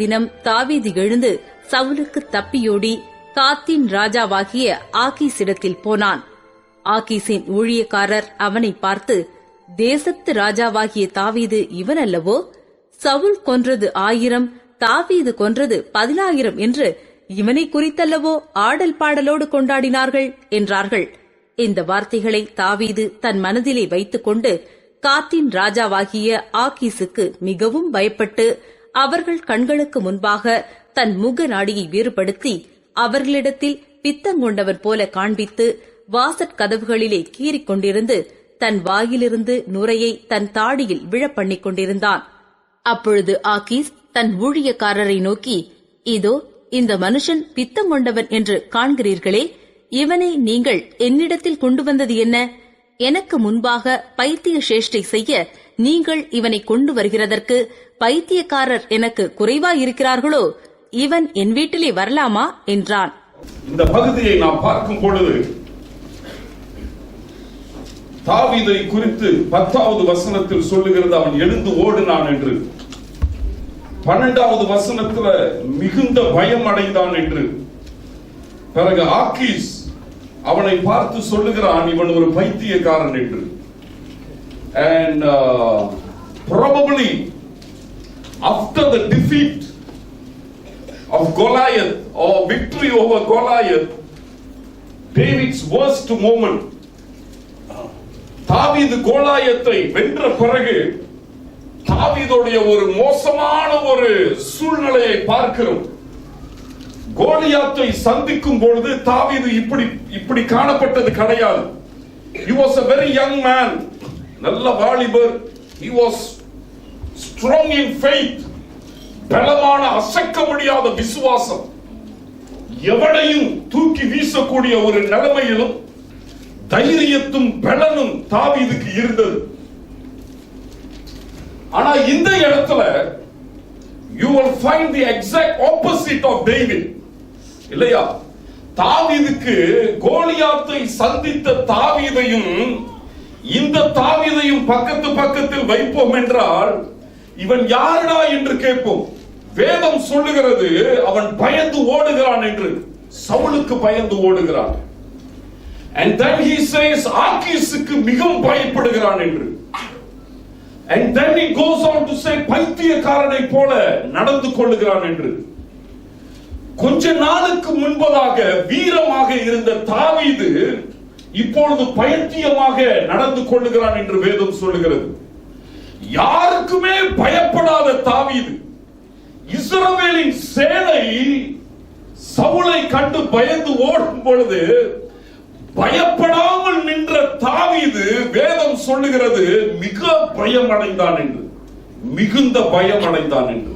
தினம் தாவீது எழுந்து சவுலுக்கு தப்பியோடி காத்தின் ராஜாவாகிய ஆகீசிடத்தில் போனான். ஆகீசின் ஊழியக்காரர் அவனை பார்த்து, தேசத்து ராஜாவாகிய தாவீது இவன் அல்லவோ? சவுல் கொன்றது 1000, தாவீது கொன்றது 10000 என்று இவனை குறித்தல்லவோ ஆடல் பாடலோடு கொண்டாடினார்கள் என்றார்கள். இந்த வார்த்தைகளை தாவீது தன் மனதிலே வைத்துக் கொண்டு காத்தின் ராஜாவாகிய ஆகீசுக்கு மிகவும் பயப்பட்டு அவர்கள் கண்களுக்கு முன்பாக தன் முக நாடியை வேறுபடுத்தி அவர்களிடத்தில் பித்தங்கொண்டவன் போல காண்பித்து வாசற்கதவுகளிலே கீறிக் கொண்டிருந்து தன் வாயிலிருந்து நுரையை தன் தாடியில் விழப்பண்ணிக் கொண்டிருந்தான். அப்பொழுது ஆகீஸ் தன் ஊழியக்காரரை நோக்கி, இதோ இந்த மனுஷன் பித்தங்கொண்டவன் என்று காண்கிறீர்களே, இவனை நீங்கள் என்னிடத்தில் கொண்டு வந்தது என்ன? எனக்கு முன்பாக பைத்திய சேஷ்டை செய்ய நீங்கள் இவனை கொண்டு வருகிறதற்கு பைத்தியக்காரர் எனக்கு குறைவாயிருக்கிறார்களோ? இவன் என் வீட்டிலே வரலாமா என்றான். இந்த பகுதியை நாம் பார்க்கும் பொழுது தாவீதை குறித்து 10வது வசனத்தில் சொல்லுகிறது, அவன் எழுந்து ஓடினான் என்று. 12வது வசனத்துல மிகுந்த பயம் அடைந்தான் என்று. பிறகு ஆகீஸ் அவனை பார்த்து சொல்லுகிறான், இவன் ஒரு பைத்தியக்காரன் என்று. And probably after the defeat of Goliath or victory over Goliath, David's worst moment, தாவீது கோலாயத்தை வென்ற பிறகு தாவீதுடைய ஒரு மோசமான ஒரு சூழ்நிலையை பார்க்கிறோம். கோலியாத்தை சந்திக்கும் பொழுது தாவீது இப்படி காணப்பட்டது கிடையாது. He was a very young man, நல்ல வாலிபர். He was strong in faith, பலமான அசைக்க முடியாத விசுவாசம், எவனையும் தூக்கி வீசக்கூடிய ஒரு நிலைமையிலும் தைரியத்தும் பலனும் தாவீதுக்கு இருந்தது. ஆனா இந்த இடத்துல you will find the exact opposite of David. இல்லையா? தாவீதுக்கு கோலியாத்தை சந்தித்த தாவீதையும் இந்த தாவீதையும் பக்கத்தில் வைப்போம் என்றால் இவன் யாருடா என்று கேட்போம். வேதம் சொல்லுகிறது அவன் பயந்து ஓடுகிறான் என்று. சவுலுக்கு பயந்து ஓடுகிறான். And then he says ஆகீசுக்கு மிகவும் பயப்படுகிறான் என்று. And then he goes on to say பைத்தியக்காரனை போல நடந்து கொள்ளுகிறான் என்று. கொஞ்ச நாளுக்கு முன்பதாக வீரமாக இருந்த தாவீது இப்பொழுது பைத்தியமாக நடந்து கொள்ளுகிறான் என்று வேதம் சொல்லுகிறது. யாருக்குமே பயப்படாத தாவீது, இஸ்ரவேலின் சேனை சவுலை கண்டு பயந்து ஓடும் பொழுது பயப்படாமல் நின்ற தாவீது வேதம் சொல்லுகிறது மிக பயம் அடைந்தான் என்று, மிகுந்த பயம் அடைந்தான் என்று,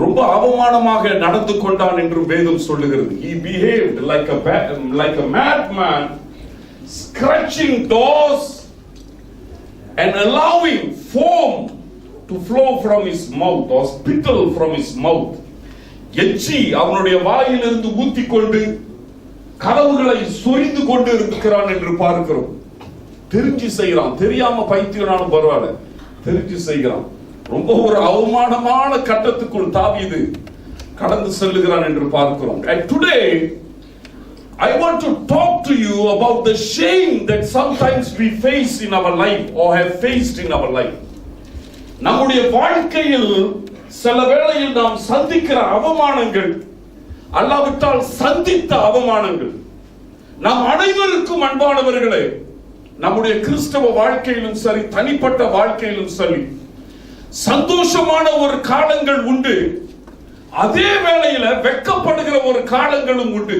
ரொம்ப அவமானமாக நடந்து கொண்டான் என்று வேதம் சொல்லுகிறது. He behaved like a madman, scratching doors and allowing foam to flow from his mouth or spittle from his mouth. எச்சி அவனுடைய வாயிலிருந்து ஊத்திக்கொண்டு கதவுகளை சொரிந்து கொண்டு இருக்கிறான் என்று பார்க்கிறோம். தெரிஞ்சு செய்கிறான், தெரியாம பைத்தியனாலும் பரவாயில்ல, தெரிஞ்சு செய்கிறான். ரொம்ப ஒரு அவமானமான கட்டத்துக்குள் தாவீது கடந்து செல்லுகிறான் என்று பார்க்கிறோம். And today I want to talk to you about the shame that sometimes we face in our life or have faced in our life. நம்முடைய வாழ்க்கையில் சில வேளையில் நாம் சந்திக்கிற அவமானங்கள், அல்லாவிட்டால் சந்தித்த அவமானங்கள், நாம் அனைவருக்கும் அன்பானவர்களே, நம்முடைய கிறிஸ்தவ வாழ்க்கையிலும் சரி, தனிப்பட்ட வாழ்க்கையிலும் சரி, சந்தோஷமான ஒரு காலங்கள் உண்டு, அதே வேளையில வெட்கப்படுகிற ஒரு காலங்களும் உண்டு.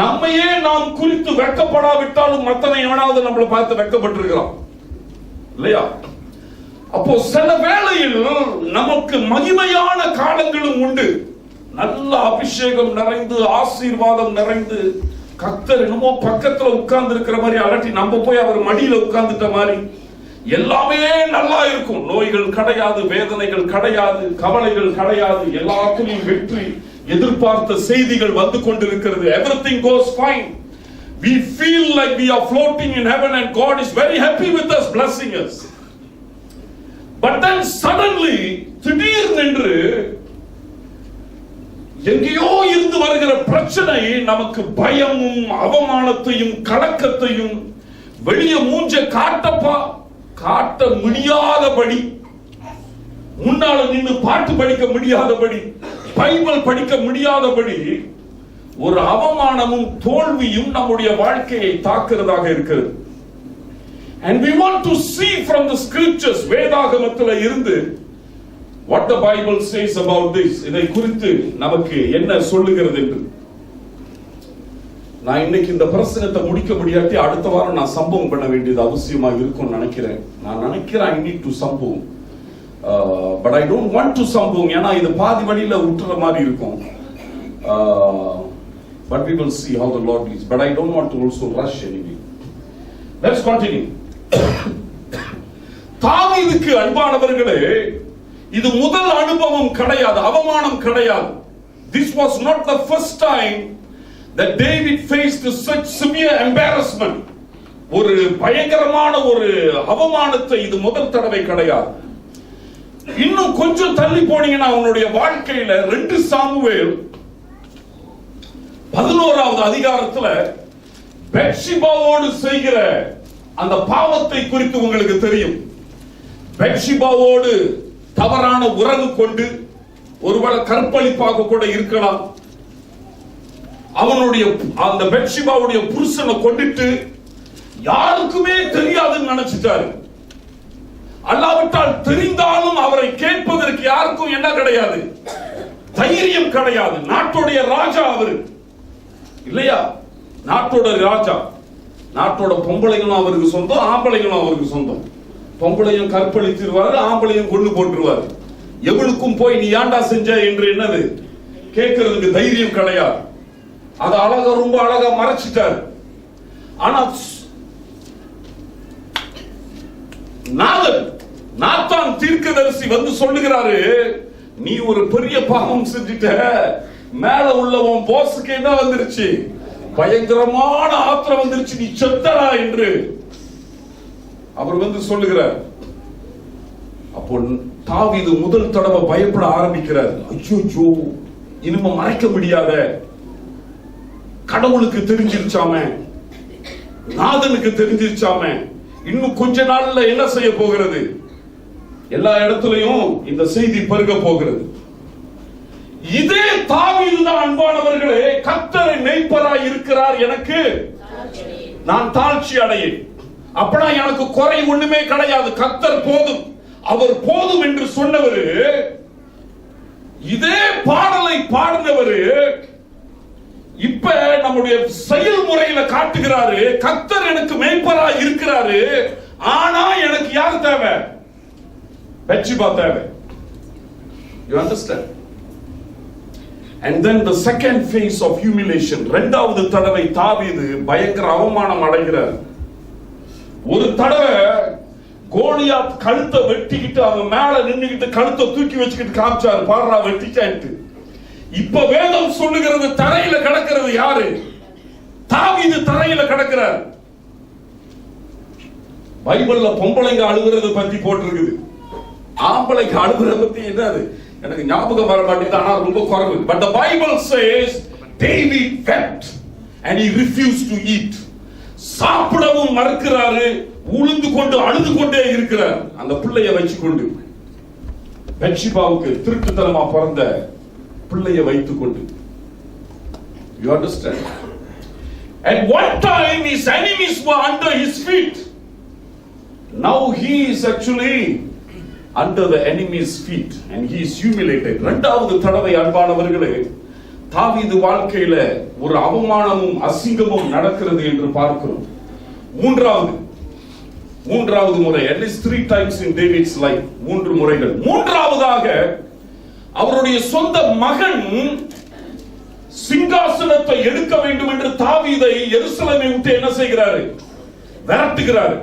நம்மையே நாம் குறித்து வெட்கப்படாவிட்டாலும் மத்தனை எவனாவது நம்மளை பார்த்து வெட்கப்பட்டிருக்கிறான் இல்லையா? அப்போ சில வேளையில் நமக்கு மகிமையான காலங்களும் உண்டு. நல்ல அபிஷேகம் நிறைந்து, ஆசீர்வாதம் நிறைந்து, கர்த்தர் என்னமோ பக்கத்துல உட்கார்ந்து இருக்கிற மாதிரி அலட்டி நம்ம போய் அவர் மடியில உட்கார்ந்துட்ட மாதிரி எல்லாமே நல்லா இருக்கும். நோய்கள் கிடையாது, வேதனைகள் கிடையாது, கவலைகள் கிடையாது, எல்லாத்திலும் வெற்றி, எதிர்பார்த்த செய்திகள் வந்து கொண்டிருக்கிறது. Everything goes fine. We feel like we are floating in heaven and God is very happy with us, blessing us. But then suddenly திடீர்னு எங்கேயோ இருந்து வருகிற பிரச்சனை நமக்கு பயமும் அவமானத்தையும் கலக்கத்தையும் வெளியே மூஞ்ச காட்ட முடியாதபடி, முன்னால நின்று பாட்டு படிக்க முடியாதபடி, பைபிள் படிக்க முடியாதபடி ஒரு அவமானமும் தோல்வியும் நம்முடைய வாழ்க்கையை தாக்குறதாக இருக்கிறது. And we want to see from the scriptures, வேதாகமத்தில் இருந்து, what the Bible says about this, இதை குறித்து நமக்கு என்ன சொல்லுகிறது என்று. நான் இன்னைக்கு இந்த பிரசங்கத்தை முடிக்க முடியாட்டி அடுத்த வாரம் நான் சம்பவம் பண்ண வேண்டியது அவசியமா இருக்கும்னு நினைக்கிறேன். I need to சம்பவம், but I don't want to சம்பவம், ஏன்னா இது பாதி வழியில விட்டுற மாதிரி இருக்கும். But we will see how the Lord leads. But I don't want to also rush anyway. Let's continue. தாவீதுக்கு அன்பானவர்களே, இது முதல் அனுபவம் கிடையாது, அவமானம் கிடையாது. This was not the first time that David faced such severe embarrassment. ஒரு பயங்கரமான ஒரு அவமானத்தை இது முதல் தடவை கிடையாது. இன்னும் கொஞ்சம் தள்ளி போனீங்கன்னா அவனுடைய வாழ்க்கையில 2 சாமுவேல் 11வது அதிகாரத்துல பெத்ஷிபாவோடு செய்கிற அந்த பாவத்தை குறித்து உங்களுக்கு தெரியும். பெத்ஷிபாவோடு தவறான உறவு கொண்டு, ஒருவேளை கற்பழிப்பாக கூட இருக்கலாம், அவனுடைய அந்த பெத்ஷிபாவுடைய புருஷனை கொண்டுட்டு யாருக்குமே தெரியாதுன்னு நினைச்சிட்டாரு. அல்லாவிட்டால் தெரிந்தாலும் அவரை கேட்பதற்கு யாருக்கும் என்ன கிடையாது, தைரியம் கிடையாது. நாட்டுடைய ராஜா அவரு இல்லையா, நாட்டோட ராஜா. நாட்டோட பொம்பளைகளும் அவருக்கு சொந்தம், ஆம்பளைகளும் அவருக்கு சொந்தம். பொம்பளையும் கற்பழித்திருவாரு, ஆம்பளையும் கொண்டு போட்டுருவாரு. எவனுக்கும் போய் நீ ஏண்டா செஞ்ச என்று என்னது கேட்கறதுக்கு தைரியம் கிடையாது. அது அழகா, ரொம்ப அழகா மறைச்சிட்டாரு. ஆனா நாத்தான் தீர்க்கதரிசி வந்து சொல்லுகிறாரு, நீ ஒரு பெரிய பாவம் செஞ்சிட்ட, மேல உள்ளவன் போஸுக்கு என்ன வந்துருச்சு, பயங்கரமான ஆத்திரம் வந்துருச்சு, நீ செத்தடா என்று அவர் வந்து சொல்லுகிறார். அப்போ தாவீது முதல் தடவை பயப்பட ஆரம்பிக்கிறார். ஐயோ, இனிமே மறைக்க முடியாத, கடவுளுக்கு தெரிஞ்சிருச்சாமே, நாதனுக்கு தெரிஞ்சிருச்சாமே, இன்னும் கொஞ்ச நாள்ல என்ன செய்ய போகிறது, எல்லா இடத்துலயும் இந்த செய்தி பெருக போகிறது. இதே தாவீது தான் அன்பானவர்களே, கர்த்தரை மேய்ப்பராய் இருக்கிறார், எனக்கு நான் தாழ்ச்சி அடையேன், அப்பனா எனக்கு குறை ஒண்ணுமே கிடையாது, கர்த்தர் போதும், அவர் போதும் என்று சொன்னவர், இதே பாடலை பாடினவர் இப்ப நம்முடைய செயல்முறையில காட்டுகிறாரு. கர்த்தர் எனக்கு மேய்ப்பராய் இருக்கிறாரு, ஆனா எனக்கு யார் தேவை, பெத்ஷிபா தேவை. You understand? And then the second phase of humiliation, இரண்டாவது தடவை தாவீது பயங்கர அவமானம் அடைகிறார். ஒரு தடவை கோலியாத் கழுத்தை வெட்டிக்கிட்டு அவன் மேல நின்னுக்கிட்டு கழுத்தை தூக்கி வச்சுக்கிட்டு காமிச்சாரு, பாடுறா வெட்டிச்சான்ட்டு. இப்ப வேதம் சொல்லுகிறது தரையில கிடக்கிறது யாரு, தாவீது தரையில கிடக்கிறார். பைபிள்ல பொம்பளைங்க அழுகுறது பத்தி போட்டிருக்குது, ஆம்பளைங்க அழுகுறத பத்தி என்னது எனக்கு ஞாபகம் வர மாட்டேங்குது, ஆனா ரொம்ப குறைவு. But the Bible says David wept and he refused to eat. சாப்பிடவும் மறுக்கிறாரு, உளுந்து கொண்டு அழுது கொண்டே இருக்கிறார், அந்த பிள்ளையை வச்சுக்கொண்டு, பெத்ஷிபாவுக்கு திருட்டுத்தனமா பிறந்த பிள்ளையை வைத்துக் கொண்டு. You understand? At one time his enemies were under his feet. Now he is actually under the enemy's feet and he is humiliated. இரண்டாவது தடவை அன்பானவர்களே, தாவீது வாழ்க்கையில ஒரு அவமானமும் அசிங்கமும் நடக்கிறது என்று பார்க்கிறோம். மூன்றாவது முறை, at least 3 times in David's life, 3 முறைகள். மூன்றாவதாக அவருடைய சொந்த மகன் சிங்காசனத்தை எடுக்க வேண்டும் என்று தாவீதை எருசலேமை விட்டு என்ன செய்கிறாரு, விரட்டுகிறாரு.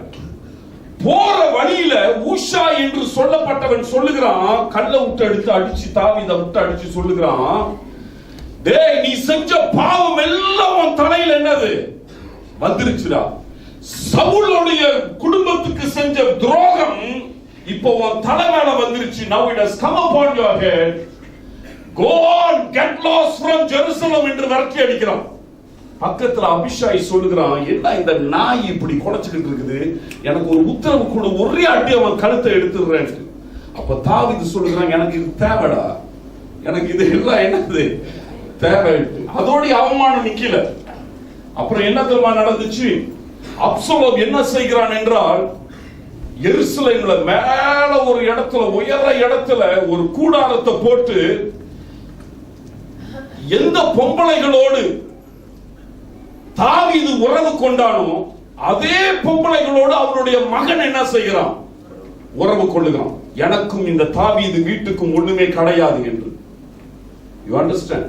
போற வழியில ஊஷா என்று சொல்லப்பட்டவன் சொல்லுகிறான், கல்லை விட்டு எடுத்து அடிச்சு, தாவீதை விட்டு அடிச்சு சொல்லுகிறான், டேய் நீ செஞ்ச பாவம் எல்லாம் உன் தலையில என்னது வந்துருச்சுடா, சவுலுடைய குடும்பத்துக்கு செஞ்ச துரோகம் இப்போ உன் தலை மேல வந்துருச்சு. Now it has come upon your head. Go on, get lost from Jerusalem என்று விரட்டி அடிக்கிறான். பக்கத்துல அபிஷாய் சொல்லுகிறான், என்ன இந்த நாய் இப்படி குடைச்சிட்டு இருக்குது, எனக்கு ஒரு உத்தரவு கொடு, ஒரே அடி அவன் கழுத்தை எடுத்துடுறேன். அப்ப தாவீது சொல்லுகிறான், எனக்கு இது தேவைடா, எனக்கு இது எல்லாம் என்னது தேவை. அதோட அவமானம் நிக்கல. அப்புறம் என்ன தெரியுமா நடந்துச்சு? அப்சலோம் என்ன செய்கிறான் என்றால், எருசலேம்ல மேல ஒரு இடத்துல, உயர இடத்துல ஒரு கூடாரத்தை போட்டு எந்த பொம்பளைகளோடு தாவீது உறவு கொண்டானோ அதே பொம்பளைகளோடு அவருடைய மகன் என்ன செய்கிறான்? உறவு கொள்ளுகிறான். எனக்கும் இந்த தாவீது வீட்டுக்கும் ஒண்ணுமே கிடையாது என்று. You understand?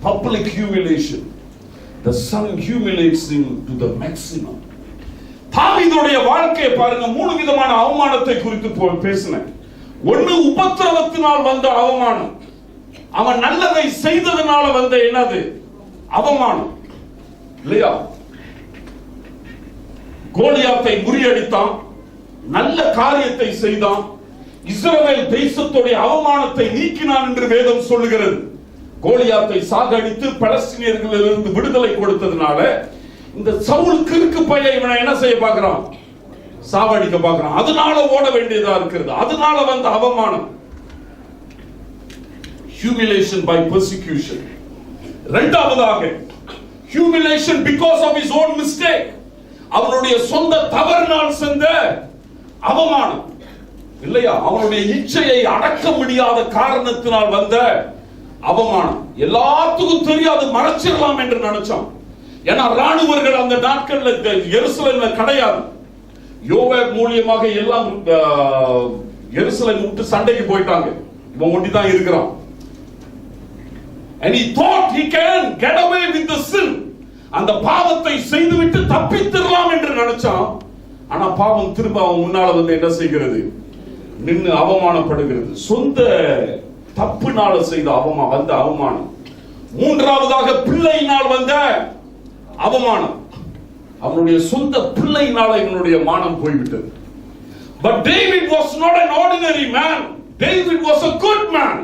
Public humiliation. The son humiliates him to the maximum. தாவீதுடைய வாழ்க்கையை பாருங்க. 3 விதமான அவமானத்தை குறித்து பேசினேன். ஒன்னு உபத்திரவத்தினால் வந்த அவமானம், அவன் நல்லதை செய்ததனால வந்த என்னது அவமானம் இல்லையா? கோலியாத்தை முறியடித்தான், நல்ல காரியத்தை செய்தான், இஸ்ரவேல் தேசத்துடைய அவமானத்தை நீக்கினான் என்று வேதம் சொல்லுகிறது. கோலியாத்தை சாகடித்து பலஸ்தீனியர்களிலிருந்து விடுதலை கொடுத்ததுனால இந்த சவுல் கிறுக்கு பையன் இவனை என்ன செய்ய பார்க்கிறான்? சாவடிக்க பார்க்கிறான். அதனால ஓட வேண்டியதா இருக்கிறது. அதனால வந்த அவமானம். Humiliation by persecution. இரண்டாவதாக humiliation because of his own mistake. அவனுடைய சொந்த தவறினால் சென்ற அவமானம் இல்லையா? அவனுடைய இச்சையை அடக்க முடியாத காரணத்தினால் வந்த அவமானம். எல்லாத்துக்கும் தெரியாது, மறைச்சிடலாம் என்று நினைச்சான். ஏன்னா ராணுவர்கள் அந்த நாட்கள்ல எருசலேம்ல கிடையாது. யோவாப் மூலியமாக எல்லாம் எருசலேம் விட்டு சண்டைக்கு போயிட்டாங்க. இவன் ஒண்டி தான் இருக்கிறான். And he thought he can get away with the sin. அந்த பாவத்தை செய்துவிட்டு தப்பித்திரலாம் என்று நினைச்சான். ஆனா பாவம் திரும்ப அவன் முன்னால வந்து என்ன செய்கிறது? நின்னு அவமானப்படுகிறது. சொந்த தப்புனால செய்த வந்த அவமானம். மூன்றாவதாக பிள்ளையினால் வந்த அவமானம். அவனுடைய சொந்த பிள்ளையினால இவனுடைய மானம் போய்விட்டது. But David was not an ordinary man. David was a good man.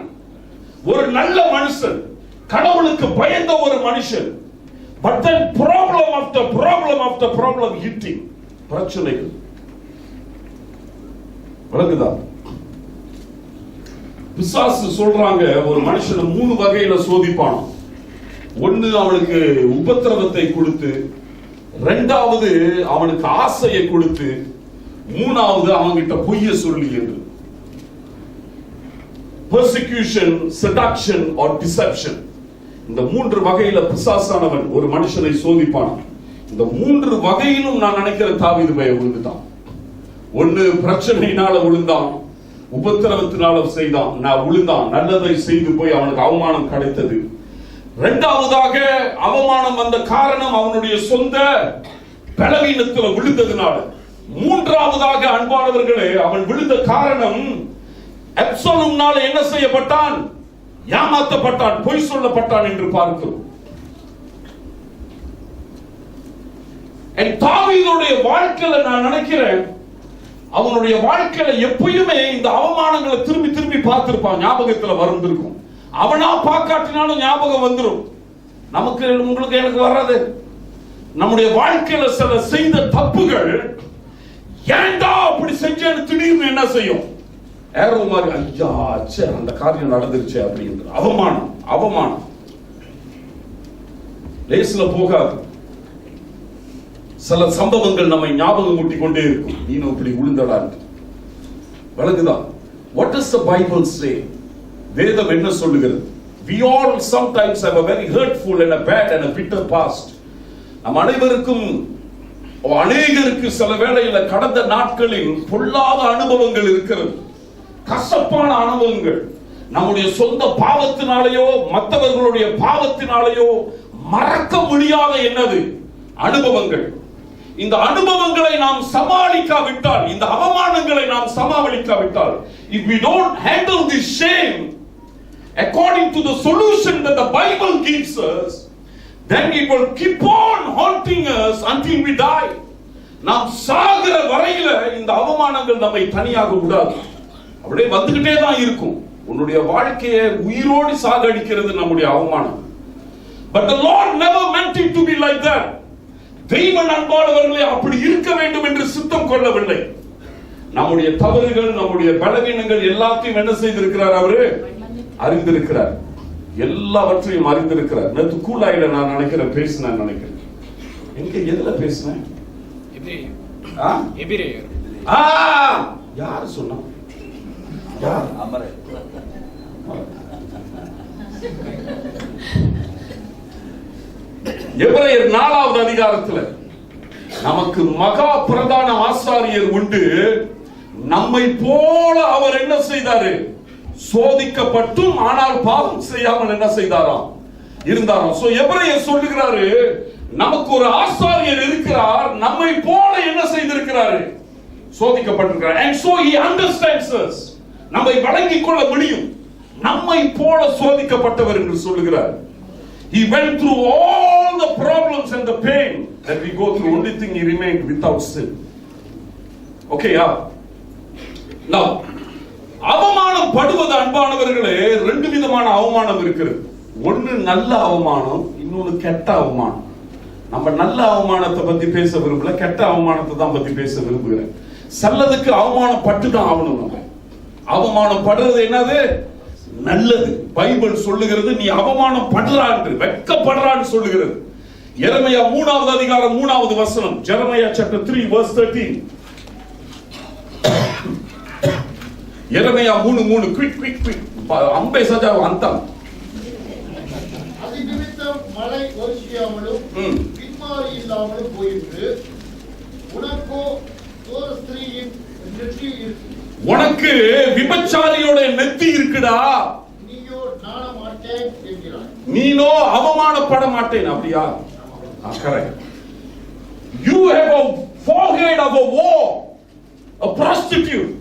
ஒரு நல்ல மனுஷன், கடவுளுக்கு பயந்த ஒரு மனுஷன். But then problem after problem after problem hitting. பிரச்சனைகள் விளங்குதா? பிசாசு சொல்றாங்க ஒரு மனுஷனை 3 வகையில சோதிப்பான். ஒன்னு அவனுக்கு உபத்திரவத்தை கொடுத்து, இரண்டாவது அவனுக்கு ஆசையை கொடுத்து, மூணாவது அவன்கிட்ட பொய்ய சொல்லி என்று. persecution, seduction or deception. இந்த 3 வகையில பிசாசானவன் ஒரு மனுஷனை சோதிப்பான். இந்த 3 வகையிலும் நான் நினைக்கிற தாவீது விழுந்துட்டான். ஒன்னு பிரச்சனையினால விழுந்தான், உபத்திரவத்தினால செய்தான், நான் விழுந்தான், நல்லதை செய்து போய் அவனுக்கு அவமானம் கிடைத்தது. இரண்டாவதாக அவமானம் வந்த காரணம் அவனுடைய சொந்த பலவீனத்தில் விழுந்ததுனால. மூன்றாவதாக அன்பானவர்களே, அவன் விழுந்த காரணம் அப்சலோம்னால என்ன செய்யப்பட்டான்? ஏமாற்றப்பட்டான், பொய் சொல்லப்பட்டான் என்று பார்க்கிறோம். தாவீதுடைய வாழ்க்கையில நான் நினைக்கிறேன், அவனுடைய வாழ்க்கையில எப்பயுமே இந்த அவமானங்களை திரும்பி திரும்பி பார்த்திருப்பான், ஞாபகத்துல வந்திருக்கும். அவனா பார்க்காட்டினாலும் ஞாபகம் வந்துடும். நமக்கு, உங்களுக்கு, எனக்கு வர்றது நம்முடைய வாழ்க்கையில சில செய்த தப்புகள், ஏண்டா அப்படி செஞ்சேன்னு திடீர்னு என்ன செய்யும்? ஏரோ மாதிரி, ஐயா அச்சே அந்த காரியம் நடந்துருச்சு அப்படின்ற அவமானம். அவமானம் லேஸ்ல போகாது. சில சம்பவங்கள் நம்மை ஞாபகம் ஊட்டி கொண்டே இருக்கும். நீ இப்படி விழுந்தடான் வழங்குதா? What does the Bible say? வேதம் என்ன சொல்லுகிறது? We all sometimes have a very hurtful and a bad and a bitter past. நம் அனைவருக்கும், அநேகருக்கு சில வேளையில கடந்த நாட்களில் பொல்லாத அனுபவங்கள் இருக்கிறது, கசப்பான அனுபவங்கள். நம்முடைய சொந்த பாவத்தினாலேயோ மற்றவர்களுடைய பாவத்தினாலேயோ மறக்க முடியாத என்னது அனுபவங்கள். இந்த அனுபவங்களை நாம் சமாளிக்காவிட்டால், இந்த அவமானங்களை நாம் சமாளிக்காவிட்டால், if we don't handle this shame according to the solution that the Bible gives us, then it will keep on haunting us until we die. நாம் சாகிற வரையில இந்த அவமானங்கள் நம்மை தனியாக விடாது, அப்படியே வந்துகிட்டே தான் இருக்கும். உன்னுடைய வாழ்க்கையை உயிரோடு சாகடிக்கிறது நம்முடைய அவமானம். But the Lord never meant it to be like that. தெய்வன் அன்பானவர்களே அப்படி இருக்க வேண்டும் என்று சித்தம் கொள்ளவில்லை. நம்முடைய தவறுகள், நம்முடைய பலவீனங்கள் எல்லாத்தையும் என்ன செய்திருக்கிறார்? அவரு அறிந்திருக்கிறார், எல்லாவற்றையும் அறிந்திருக்கிறார். நேற்று கூலாயில நான் நினைக்கிறேன் நினைக்கிறேன் எங்க எதுல பேசினேன்? யாரு சொன்னா? எபிரேயர் 4வது அதிகாரத்துல நமக்கு மகா பிரதான ஆசாரியர் உண்டு, நம்மை போல அவர் என்ன செய்தாரு? சோதிக்கப்பட்டும் ஆனால் பாவம் செய்யாமல் என்ன செய்தாராம்? இருந்தாராம். சோ எபிரேயர் சொல்லுகிறாரு, நமக்கு ஒரு ஆசாரியர் இருக்கிறார், நம்மை போல என்ன செய்திருக்கிறாரு? சோதிக்கப்பட்டிருக்கிறார். And so he understands us. நம்மை வழங்கிக் கொள்ள முடியும். நம்மை போல சோதிக்கப்பட்டவர் என்று சொல்லுகிறார். He went through all the problems and the pain that we go through. Only thing he remained without sin. Okay, yeah. Now, அவமானம் படுவது அன்பானவர்களே, ரெண்டு விதமான அவமானம் இருக்கிறது. ஒன்னு நல்ல அவமானம், இன்னொன்னு கெட்ட அவமானம். நம்ம நல்ல அவமானத்தை பத்தி பேச விரும்பல, கெட்ட அவமானத்தை தான் பத்தி பேச விரும்புகிறேன். நல்லதுக்கு அவமானம் பட்டு தான் ஆகணும். நம்ம அவமானம் படுறது என்னது? நல்லது. பைபிள் சொல்லுகிறது நீ அவமானம் படுறான்னு, வெட்கப்படுறான்னு சொல்லுகிறது. எரேமியா 3வது அதிகாரம் 3வது வசனம். Jeremiah chapter 3 verse 13. எரேமியா 3:3 குயிக் அம்பே சஜா அந்தம். அதிநிமித்தம் மழை வருஷியாமலும் பின்மாறி இல்லாமலும் போயிற்று. உனக்கோ ஒரு ஸ்திரீயின் நெற்றி இருக்கு. உனக்கு விபச்சாரியோட நெத்தி இருக்குடா, நீயோ நாண மாட்டேன் என்கிறாய். நீனோ அவமானப்பட மாட்டேன். அப்படியா? Correct. You have a forehead of a whore, a prostitute,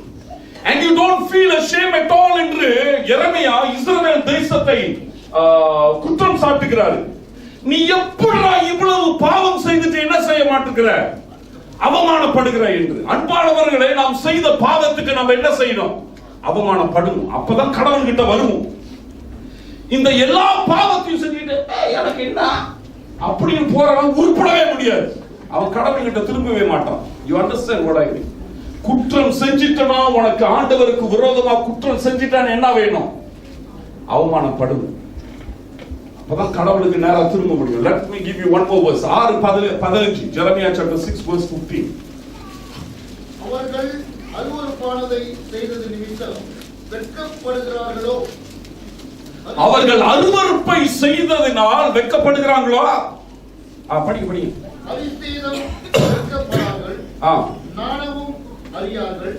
and you don't feel ashamed at all என்று எரேமியா இஸ்ரவேல் தேசத்தை குற்றம் சாட்டுகிறார். நீ எப்படிடா இவ்வளவு பாவம் செய்துட்டு என்ன செய்ய மாட்டேங்கிற? அவமானப்படுகிறாய் என்று. அன்பானவர்களே, நாம் செய்த பாவத்துக்கு நம்ம என்ன செய்யணும்? அவமானப்படணும். அப்பதான் கடவுள் கிட்ட வருவோம். இந்த எல்லா பாவத்தையும் செஞ்சுட்டு எனக்கு என்ன அப்படின்னு போறவன் உருப்படவே முடியாது. அவன் கடவுள் கிட்ட திரும்பவே மாட்டான். யூ அண்டர்ஸ்டாண்ட் வாட் ஐ மீன்? குற்றம் செஞ்சிட்டனா, உனக்கு ஆண்டவருக்கு விரோதமா குற்றம் செஞ்சிட்டான், என்ன வேணும்? அவமானப்படணும். அப்பதான் கடவுளுக்கு நேரா திரும்ப முடியும். Let me give you one more verse. 6:15 Jeremiah chapter 6 verse 15. அவர்கள் அருவருப்பானதை செய்தது நிமித்தம் வெட்கப்படுகிறார்களோ? அவர்கள் அருவருப்பை செய்ததினால் வெட்கப்படுகிறாங்களோ? படிங்க. அவிஸ்தீதம் வெட்கப்படார்கள், நாணமும் அறியார்கள்.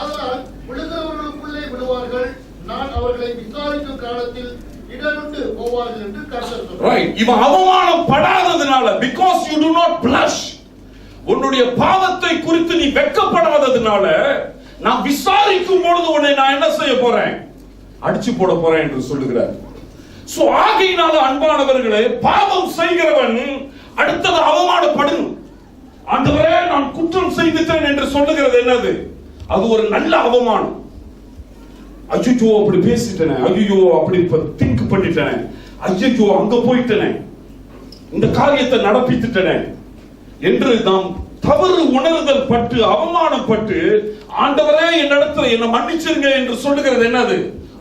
ஆனால் விழுகிறவர்களுக்குள்ளே விடுவார்கள். நான் அவர்களை விசாரிக்கும் காலத்தில் இடருண்டு போவார்கள் என்று கர்த்தர் சொல்றார். Right. இவன் அவமானம் படாததனால, because you do not blush, உன்னுடைய பாவத்தை குறித்து நீ வெட்கப்படாததனால, நான் விசாரிக்கும் பொழுது உன்னை நான் என்ன செய்ய போறேன்? அடிச்சு போட போறேன் என்று சொல்லுகிறார். சோ ஆகையினால அன்பானவர்களே, பாவம் செய்கிறவன் அடுத்தது அவமானப்படும். ஆண்டவரே, நான் குற்றம் செய்துட்டேன் என்று சொல்லுகிறது என்னது? அது ஒரு நல்ல அவமானம். ஐயோ அப்படி பேசிட்டேனே, ஐயோ அப்படி திங்க் பண்ணிட்டேனே, ஐயோ அங்க போயிட்டேனே, இந்த காரியத்தை நடப்பித்துட்டேனே என்று நாம் தவறு உணர்தல் பட்டு அவமானப்பட்டு, ஆண்டவரே என்னிடத்துல என்ன மன்னிச்சிருங்க என்று சொல்லுகிறது என்னது?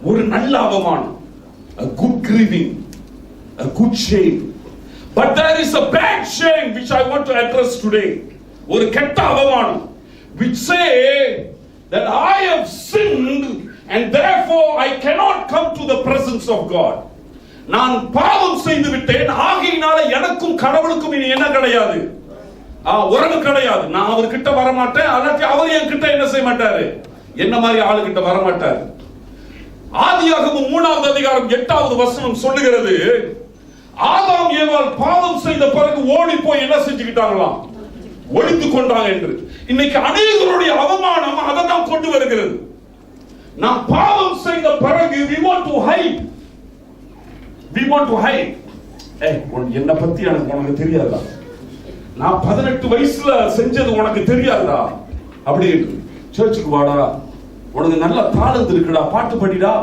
ஒரு நல்ல அவமானம். A good grieving, a good shame. But there is a bad shame which I want to address today. ஒரு கெட்ட அவமானம் which say that I have sinned and therefore I cannot come to the presence of God. நான் பாவம் செய்து விட்டேன், ஆகையினால எனக்கும் கடவுளுக்கும் இனி என்ன கிடையாது? உறவு கிடையாது. நான் அவர்கிட்ட வர மாட்டேன், அதற்கு அவர் என்கிட்ட என்ன செய்ய மாட்டாரு? என்ன மாதிரி ஆளுகிட்ட வர மாட்டாரு. ஆதியாகமம் 3வது அதிகாரம் 8வது வசனம் சொல்லுகிறது, ஆதாம் ஏவாள் பாவம் செய்த பிறகு ஓடி போய் என்ன செஞ்சுக்கிட்டாங்களாம்? ஒளிந்து கொண்டாங்க என்று. இன்னைக்கு அநேகருடைய அவமானம் அதை தான் கொண்டு வருகிறது. நாம் பாவம் செய்த பிறகு we want to hide. என்ன பத்தி எனக்கு உனக்கு தெரியாதா? நான் 18 வயசுல செஞ்சது உனக்கு தெரியாதா? அப்படி சர்ச்சுக்கு வாடா, உனக்கு நல்ல தாளந்து இருக்குடா, பாட்டு படிடா,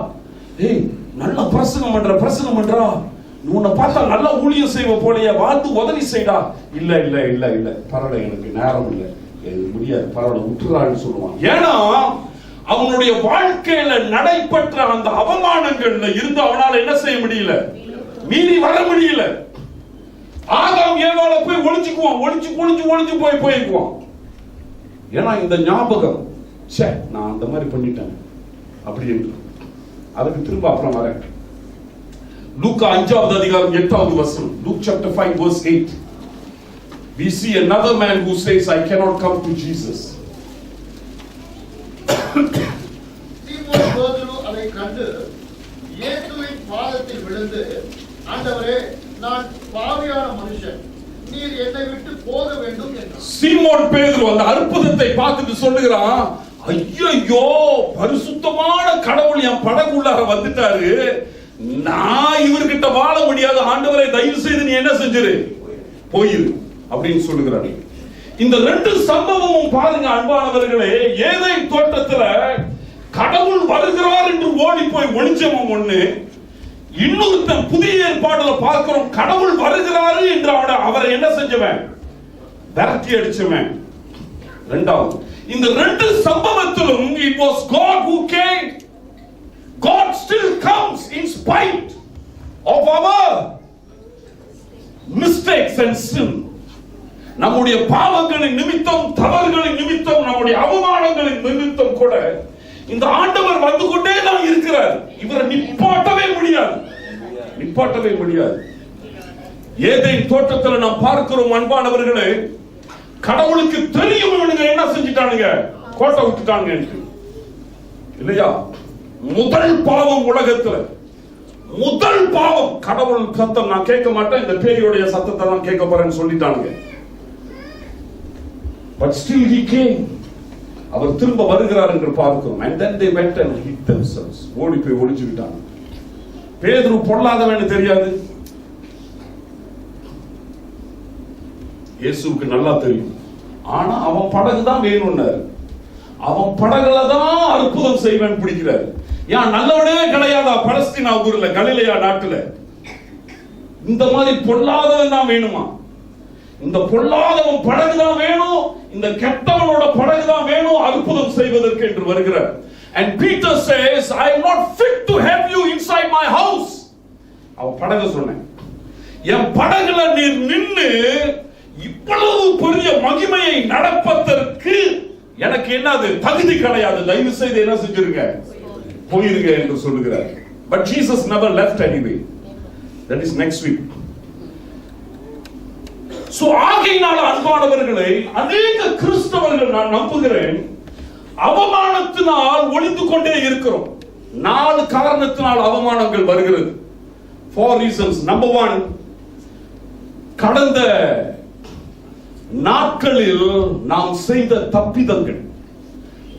ஏய் நல்ல பிரசங்கம் பண்றா, உன்னை பார்த்தா நல்லா ஊழியம் செய்வ போலயே, வாழ்த்து உதவி செய்டா. இல்ல இல்ல இல்ல இல்ல பரவாயில்ல, எனக்கு நேரம் இல்லை, முடியாது, பரவாயில்ல விட்டுறான்னு சொல்லுவான். ஏன்னா அவனுடைய வாழ்க்கையில நடைபெற்ற அந்த அவமானங்கள்ல இருந்து அவனால என்ன செய்ய முடியல, மீறி வர முடியல. ஆதாம் ஏவாள போய் ஒளிஞ்சு போயிருக்குவான். ஏன்னா இந்த ஞாபகம், சே நான் அந்த மாதிரி பண்ணிட்டேன் அப்படி என்று. அதுக்கு திரும்ப அப்புறம் வரேன். லூக்கா 5வது அதிகாரம் 8வது வசனம். Luke chapter 5 verse 8. We see another man who says, I cannot come to Jesus. சீமோன் பேதுரு அதை கண்டு இயேசுவின் பாதத்தில் விழுந்து, ஆண்டவரே, நான் பாவியான மனுஷன், நீர் என்னை விட்டு போக வேண்டும் என்றார். சீமோன் பேதுரு அந்த அற்புதத்தை பார்த்துட்டு சொல்லுகிறான், ஐயோ பரிசுத்தமான கடவுள் என் படகுள்ளார வந்துட்டாரு, நான் இவர்கிட்ட வாழ முடியாது, ஆண்டவரை தயவு செய்து நீ என்ன செஞ்சிரு, போயிரு அப்படின்னு சொல்லுகிறாரு. இந்த ரெண்டு சம்பவமும் பாருங்க அன்பானவர்களே. ஏதேன் தோட்டத்துல கடவுள் வருகிறார் என்று ஓடி போய் ஒளிஞ்சவன் ஒண்ணு, இன்னொருத்தன் புதிய ஏற்பாடுல பார்க்கிறோம் கடவுள் வருகிறாரு என்று அவரை என்ன செஞ்சவன், விரட்டி அடிச்சவன். இரண்டாவது, இந்த ரெண்டு சம்பவத்திலும் it was God who came. God still comes in spite of our mistakes and sin. நம்முடைய பாவங்களின் நிமித்தம், தவறுகளின் நிமித்தம், நம்முடைய அவமானங்களின் நிமித்தம் கூட இந்த ஆண்டவர் வந்து கொண்டே தான் இருக்கிறார். இவரை நிப்பாட்டவே முடியாது. ஏதேன் தோட்டத்தில் நாம் பார்க்கிறோம் அன்பானவர்களே, கடவுளுக்கு தெரியும் இவனுங்க என்ன செஞ்சிட்டானுங்க, கோட்டை விட்டுட்டாங்க இல்லையா? முதல் பாவம் உலகத்துல, முதல் பாவம். கடவுள் சத்தம் நான் கேட்க மாட்டேன், இந்த பேயோடைய சத்தத்தை தான் கேட்க போறேன்னு சொல்லிட்டானுங்க. But still he came. அவர் திரும்ப வருகிறார் என்று பார்க்கிறோம். And then they went and hid themselves. ஓடி போய் ஒளிஞ்சு விட்டாங்க. பேதுரு பொல்லாதவன் தெரியாது, இயேசுவுக்கு நல்லா தெரியும். ஆனா அவன் படகு தான் வேணும்னாரு, அவன் படகுல தான் அற்புதம் செய்வேன் பிடிக்கிறாரு. ஏன் நல்லவனே கிடையாதா பலஸ்தீனா ஊர்ல, கலிலேயா நாட்டுல இந்த மாதிரி பொல்லாதவன் தான் வேணுமா? இந்த பொல்லாதவன் படகுதான் வேணும், இந்த கெட்டவனோட படகுதான் வேணும் அற்புதம் செய்வதற்கு என்று வருகிறார். And Peter says, I am not fit to have you inside my house. அவன் படகு சொன்னேன், என் படகுல நீர் நின்னு இவ்வளவு பெரிய மகிமையை நடப்பதற்கு எனக்கு என்னது தகுதி கிடையாது, தயவு செய்து என்ன செஞ்சிருங்க, போயிருங்க என்று சொல்லுகிறார். But Jesus never left anyway. That is next week. So ஆகையினால் அன்பானவர்களே, அநேக கிறிஸ்தவர்கள் நான் நம்புகிறேன் அவமானத்தினால் ஒளிந்து கொண்டே இருக்கிறோம். 4 காரணத்தினால் அவமானங்கள் வருகிறது. 4 reasons. Number 1, கடந்த நாட்களில் நாம் செய்த தப்பிதங்கள்.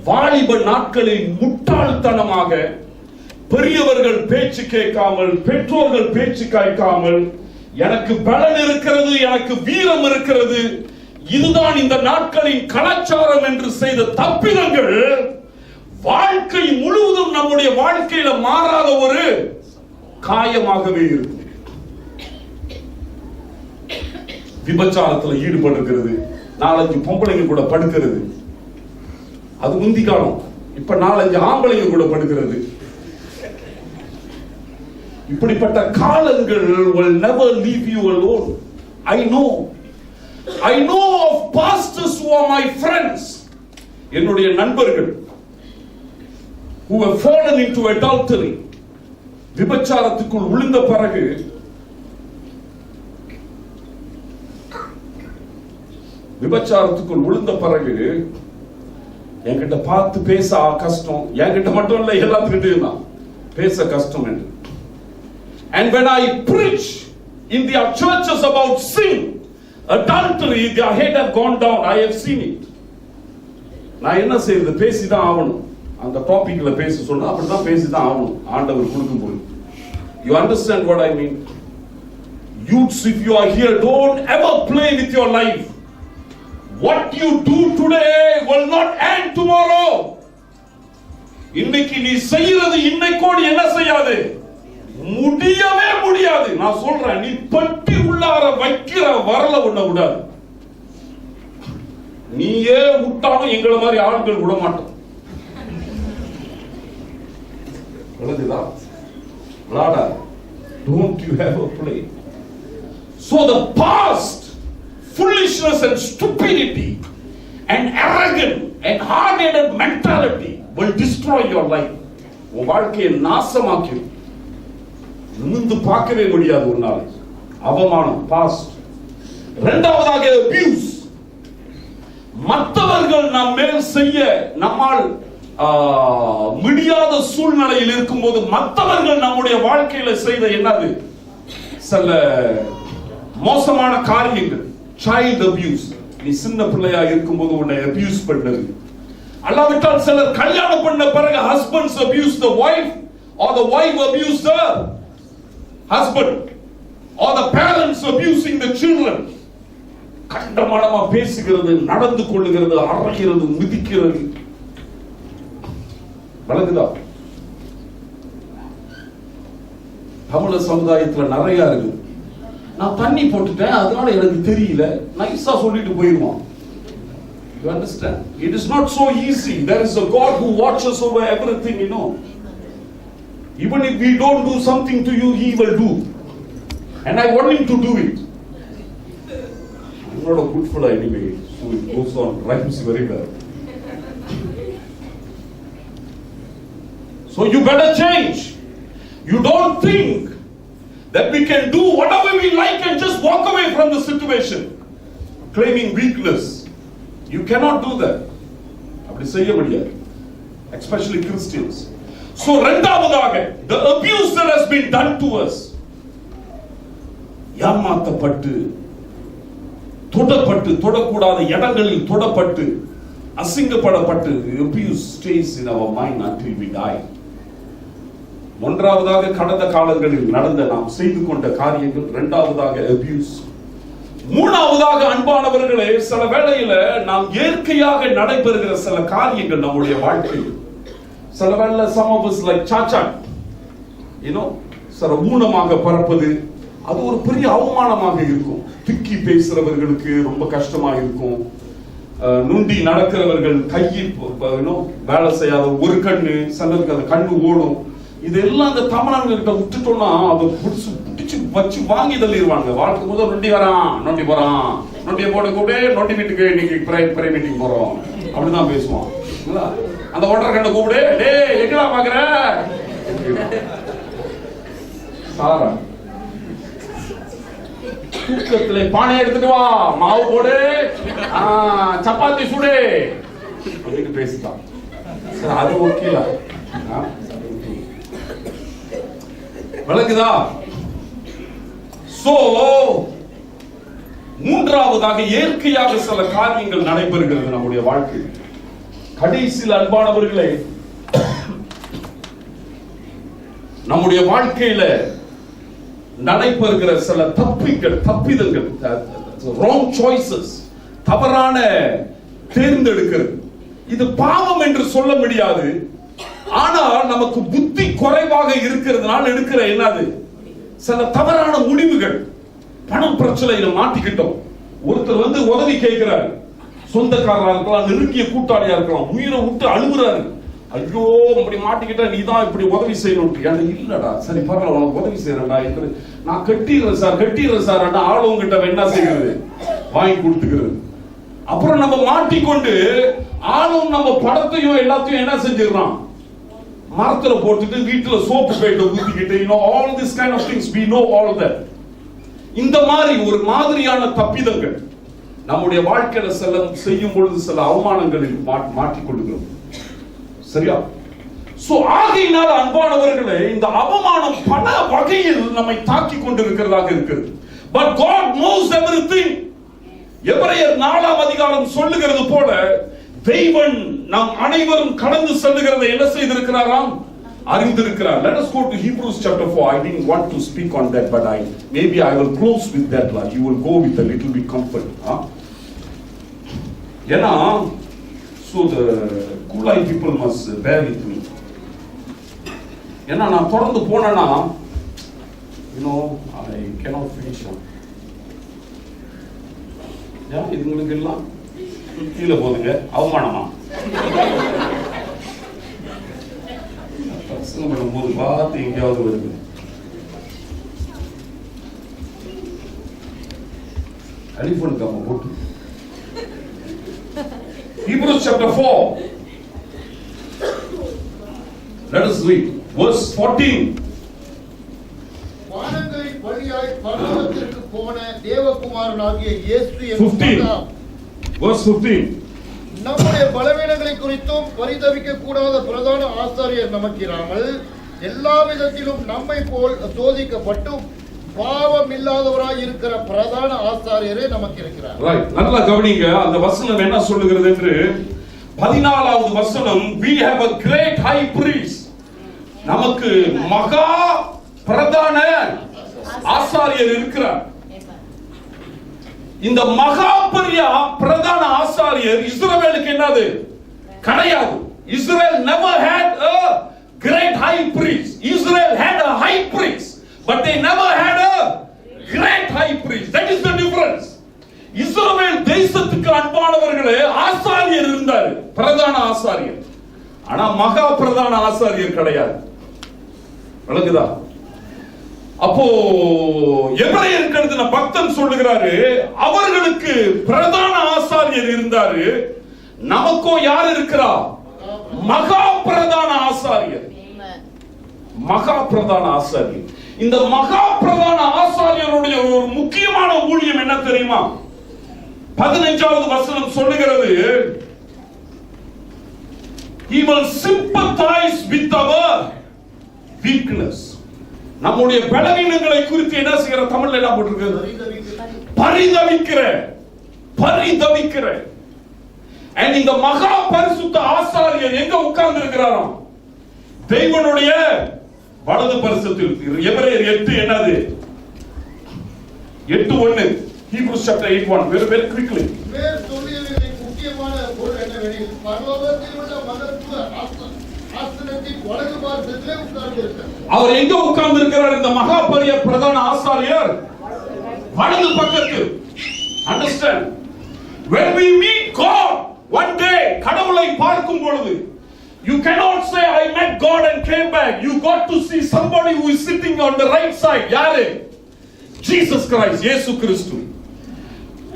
வாலிப நாட்களில் முட்டாள்தனமாக பெரியவர்கள் பேச்சு கேட்காமல், பெற்றோர்கள் பேச்சு கேட்காமல், எனக்கு பலன் இருக்கிறது, எனக்கு வீரம் இருக்கிறது, இதுதான் இந்த நாட்களின் கலாச்சாரம் என்று செய்த தப்பிதங்கள் வாழ்க்கை முழுவதும் நம்முடைய வாழ்க்கையில மாறாத ஒரு காயமாகவே இருக்கும். விபச்சாரத்துல ஈடுபடுகிறது, 4-5 பொம்பளைங்க கூட படுக்கிறது, அது முந்தி காலம். இப்ப 4-5 ஆம்பளைங்க கூட படுக்கிறது. இப்படிப்பட்ட காலங்கள் will never leave you alone. I know of pastors who are my friends, என்னுடைய நண்பர்கள், who have fallen into adultery, விபச்சாரத்துக்குள் விழுந்த பிறகு என்கிட்ட பார்த்து பேச கஷ்டம், என்கிட்ட மட்டும் இல்ல எல்லாத்துக்கிட்டையும் தான் பேச கஷ்டம் என்று. And when I preach in their churches about sin, adultery, their head have gone down. I have seen it. நான் என்ன செய்யறது, பேசிதான் ஆகணும். அந்த டாபிக்ல பேச சொன்னா அப்படிதான் பேசிதான் ஆகணும், ஆண்டவர் கொடுக்கும்போது. You understand what I mean? Youths, if you are here, don't ever play with your life. what you do today will not end tomorrow. இன்னைக்கு நீ செய்யறது இன்னைக்கோடு என்ன செய்யாது, முடியவே முடியாது. நான் சொல்றேன், நீ பட்டி உள்ளார வைக்கிற வரல உன்னை விடாது. நீயே விட்டாலும் எங்களை மாதிரி ஆட்கள் விட மாட்டோம். Don't you ever play. So the past foolishness and stupidity and arrogant and hard-headed mentality will destroy your life. உன் வாழ்க்கையை நாசமாக்கி நிமிர்ந்து பார்க்கவே முடியாது ஒரு நாள். அவமானம், past. இரண்டாவதாக abuse. மற்றவர்கள் நம் மேல் செய்ய நம்மால் முடியாத சூழ்நிலையில் இருக்கும்போது மற்றவர்கள் நம்முடைய வாழ்க்கையில செய்த என்னது, சில மோசமான காரியங்கள். Child abuse. நீ சின்ன பிள்ளையா இருக்கும்போது உன்னை அபியூஸ் பண்ணது. அல்லாவிட்டால் சிலர் கல்யாணம் பண்ண பிறகு husbands abuse the wife or the wife abuse the husband or the parents abusing the children. கண்டமானமா பேசுகிறது, நடந்து கொள்ளுகிறது, அறைகிறது, மிதிக்கிறது. வழங்குதா? தமிழ சமுதாயத்துல நிறைய இருக்கு. நான் தண்ணி போட்டுட்டேன் அதனால எனக்கு தெரியல, நைஸா சொல்லிட்டு போயிருவான். You understand? It is not so easy. There is a God who watches over everything, you know. Even if we don't do something to you, He will do. And I want Him to do it. I'm not a good fellow anyway, so it goes on, rhymes very well. So you better change. You don't think that we can do whatever we like and just walk away from the situation, claiming weakness. You cannot do that. அப்படி செய்ய முடியாது, especially Christians. So இரண்டாவதாக, the abuse that has been done to us. ஏமாத்தப்பட்டு, தொடப்பட்டு, தொடக்கூடாத இடங்களில் தொடப்பட்டு, அசிங்கப்படப்பட்டு, abuse stays in our mind until we die. ஒன்றாவதாக கடந்த காலங்களில் நடந்த நாம் செய்து கொண்ட காரியங்கள், இரண்டாவதாக abuse. மூணாவதாக அன்பானவர்களே, சில வேளையில நாம் இயற்கையாக நடைபெறுகிற சில காரியங்கள் நம்முடைய வாழ்க்கையில், சில வேளையில some of us like chacha, you know, சில ஊனமாக பறப்பது, அது ஒரு பெரிய அவமானமாக இருக்கும். திக்கி பேசுறவர்களுக்கு ரொம்ப கஷ்டமா இருக்கும். நுண்டி நடக்கிறவர்கள், கையில் வேலை செய்யாத ஒரு கண்ணு, சிலருக்கு அந்த கண்ணு ஓடும். இதெல்லாம் அந்த தமிழன்கிட்ட விட்டுட்டோம்னா அதை பிடிச்சு வச்சு வாங்கி தள்ளிடுவாங்க. வாழ்க்கை முதல் நொண்டி வரான், நொண்டி போறான், நொண்டியை போட கூட நொண்டி வீட்டுக்கு இன்னைக்கு ப்ரே மீட்டிங் போறோம் அப்படிதான் பேசுவான். அந்த ஓட்டர் கண்ணை கூப்பிடு, டே எங்கடா பாக்குற சாரா, தூக்கத்துல பானை எடுத்துட்டு வா, மாவு போடு, சப்பாத்தி சுடு அப்படின்னு பேசிட்டான். அது ஓகேல வழங்குதா? சோ மூன்றாவதாக இயற்கையாக சில காரியங்கள் நடைபெறுகிறது நம்முடைய வாழ்க்கை. கடைசியில் அன்பானவர்களே, நம்முடைய வாழ்க்கையில நடைபெறுகிற சில தப்பிதங்கள், wrong choices, தவறான தேர்ந்தெடுக்கிறது. இது பாவம் என்று சொல்ல முடியாது, ஆனால் நமக்கு புத்தி குறைவாக இருக்கிறதுனால எடுக்கிற என்னது சில தவறான முடிவுகள். பணம் பிரச்சனையில மாட்டிக்கிட்டோம். ஒருத்தர் வந்து உதவி கேட்கிறாரு, சொந்தக்காரரா இருக்கலாம், நெருங்கிய கூட்டாளியா இருக்கலாம், உயிரை விட்டு அழுகுறாரு. ஐயோ அப்படி மாட்டிக்கிட்ட, நீ தான் இப்படி உதவி செய்யணும். இல்லடா, சரி பரவாயில்ல, உனக்கு உதவி செய்யறேன்டா, நான் கட்டிடுறேன் சார் ஆளுங்கிட்ட என்ன செய்கிறது, வாங்கி கொடுத்துக்கிறது. அப்புறம் நம்ம மாட்டிக்கொண்டு ஆளும் நம்ம படத்தையும் எல்லாத்தையும் என்ன செஞ்சிடறான், மரத்துல போட்டுட்டு வீட்டுல சோப்பு பேட்டை ஊத்திக்கிட்டு, all this kind of things, we know all that. இந்த மாதிரி ஒரு மாதிரியான தப்பிதங்கள் நம்முடைய வாழ்க்கையில செய்யும் பொழுது சில அவமானங்களில் மாட்டிக்கொள்கிறோம். சரியா? சோ ஆகையினால அன்பானவர்களே, இந்த அவமானம் பல வகையில் நம்மை தாக்கி கொண்டிருக்கிறதாக இருக்கிறது. But God knows everything. எபிரேயர் 4ஆம் அதிகாரம் சொல்லுகிறது போல, தேவன் நாம் அனைவரும் கடந்து செல்லுகிறதை என்ன செய்திருக்கிறாராம், அறிந்திருக்கிறார். Let us go to Hebrews chapter 4. I didn't want to speak on that, but maybe I will close with that. You will go with a little bit comfort. ஏன்னா so the Kulai people must bear with me. ஏன்னா நான் தொடர்ந்து போனேன்னா I cannot finish on. இதுங்களுக்கு எல்லாம் கீழே போதுங்க, அவமானமா போது பார்த்து எங்கேயாவது வருது. அலிஃபோனுக்கு அம்மா போட்டு Hebrews chapter 4. Let us read verse 14. வானங்களின் வழியாய் பரலோகத்திற்கு போன தேவகுமாரனாகிய இயேசு 15. Verse 15. நம்முடைய பலவீனங்களை குறித்தும் பரிதவிக்க கூடாத பிரதான ஆசாரியர் நமக்கிராமல் எல்லா விதத்திலும் நம்மை போல் சோதிக்கப்பட்டும் பாவம் இல்லாதவராய் இருக்கிற பிரதான ஆசாரியரே நமக்கு இருக்கிறார். ரைட், நல்லா கவனிங்க. அந்த வசனம் என்ன சொல்லுகிறது என்று 14வது வசனம், we have a great high priest. நமக்கு மகா பிரதான ஆசாரியர் இருக்கிறார். இந்த மகா பெரிய பிரதான ஆசாரியர் இஸ்ரவேலுக்கு என்னது கிடையாது. Israel never had a great high priest. Israel had a high priest, but they never had a great high priest. That is the difference. இஸ்ரவேல் தேசத்துக்கு அன்பானவர்களே ஆசாரியர் இருந்தார், பிரதான ஆசாரியர். ஆனா மகா பிரதான ஆசாரியர் கிடையாது. விளங்குதா? அப்போ எபிரேயருக்கு எழுதின பக்தன் சொல்லுகிறாரு, அவர்களுக்கு பிரதான ஆசாரியர் இருந்தாரு, நமக்கோ யார் இருக்கிறா? மகா பிரதான ஆசாரியர். மகா பிரதான ஆசாரியர். இந்த மகா பிரதான ஆசாரியருடைய ஒரு முக்கியமான ஊழியம் என்ன தெரியுமா? 15வது வசனம் சொல்லுகிறது, he will sympathize with our weakness. நம்முடைய பலவீனங்களை குறித்து என்ன செய்யற? தமிழ்ல என்ன போட்டிருக்கு? பரிதவிக்கிற. பரிதவிக்கிற. and இந்த மகா பரிசுத்த ஆசாரியர் எங்க உட்கார்ந்து இருக்கிறாராம்? தேவனுடைய வலது பரிசுத்தில். எபிரேயர் 8 என்னது? 8:1. Hebrews chapter 8:1. very quickly. வேறு சொல்லியவர்களின் முக்கியமான பொருள் என்னவெனில் பரலோகத்தில் உள்ள மகத்துவ ஆசனத்தின் வலது பார்சத்திலே உட்கார்ந்திருக்கிறார். அவர் எங்க உட்கார்ந்து இருக்கிறார்? இந்த மகா பெரிய பிரதான ஆசாரியர் வலது பக்கத்தில். Understand? When we meet God one day, கடவுளை பார்க்கும் பொழுது, you cannot say I met God and came back. You got to see somebody who is sitting on the right side. யாரு? Jesus Christ, இயேசு கிறிஸ்து.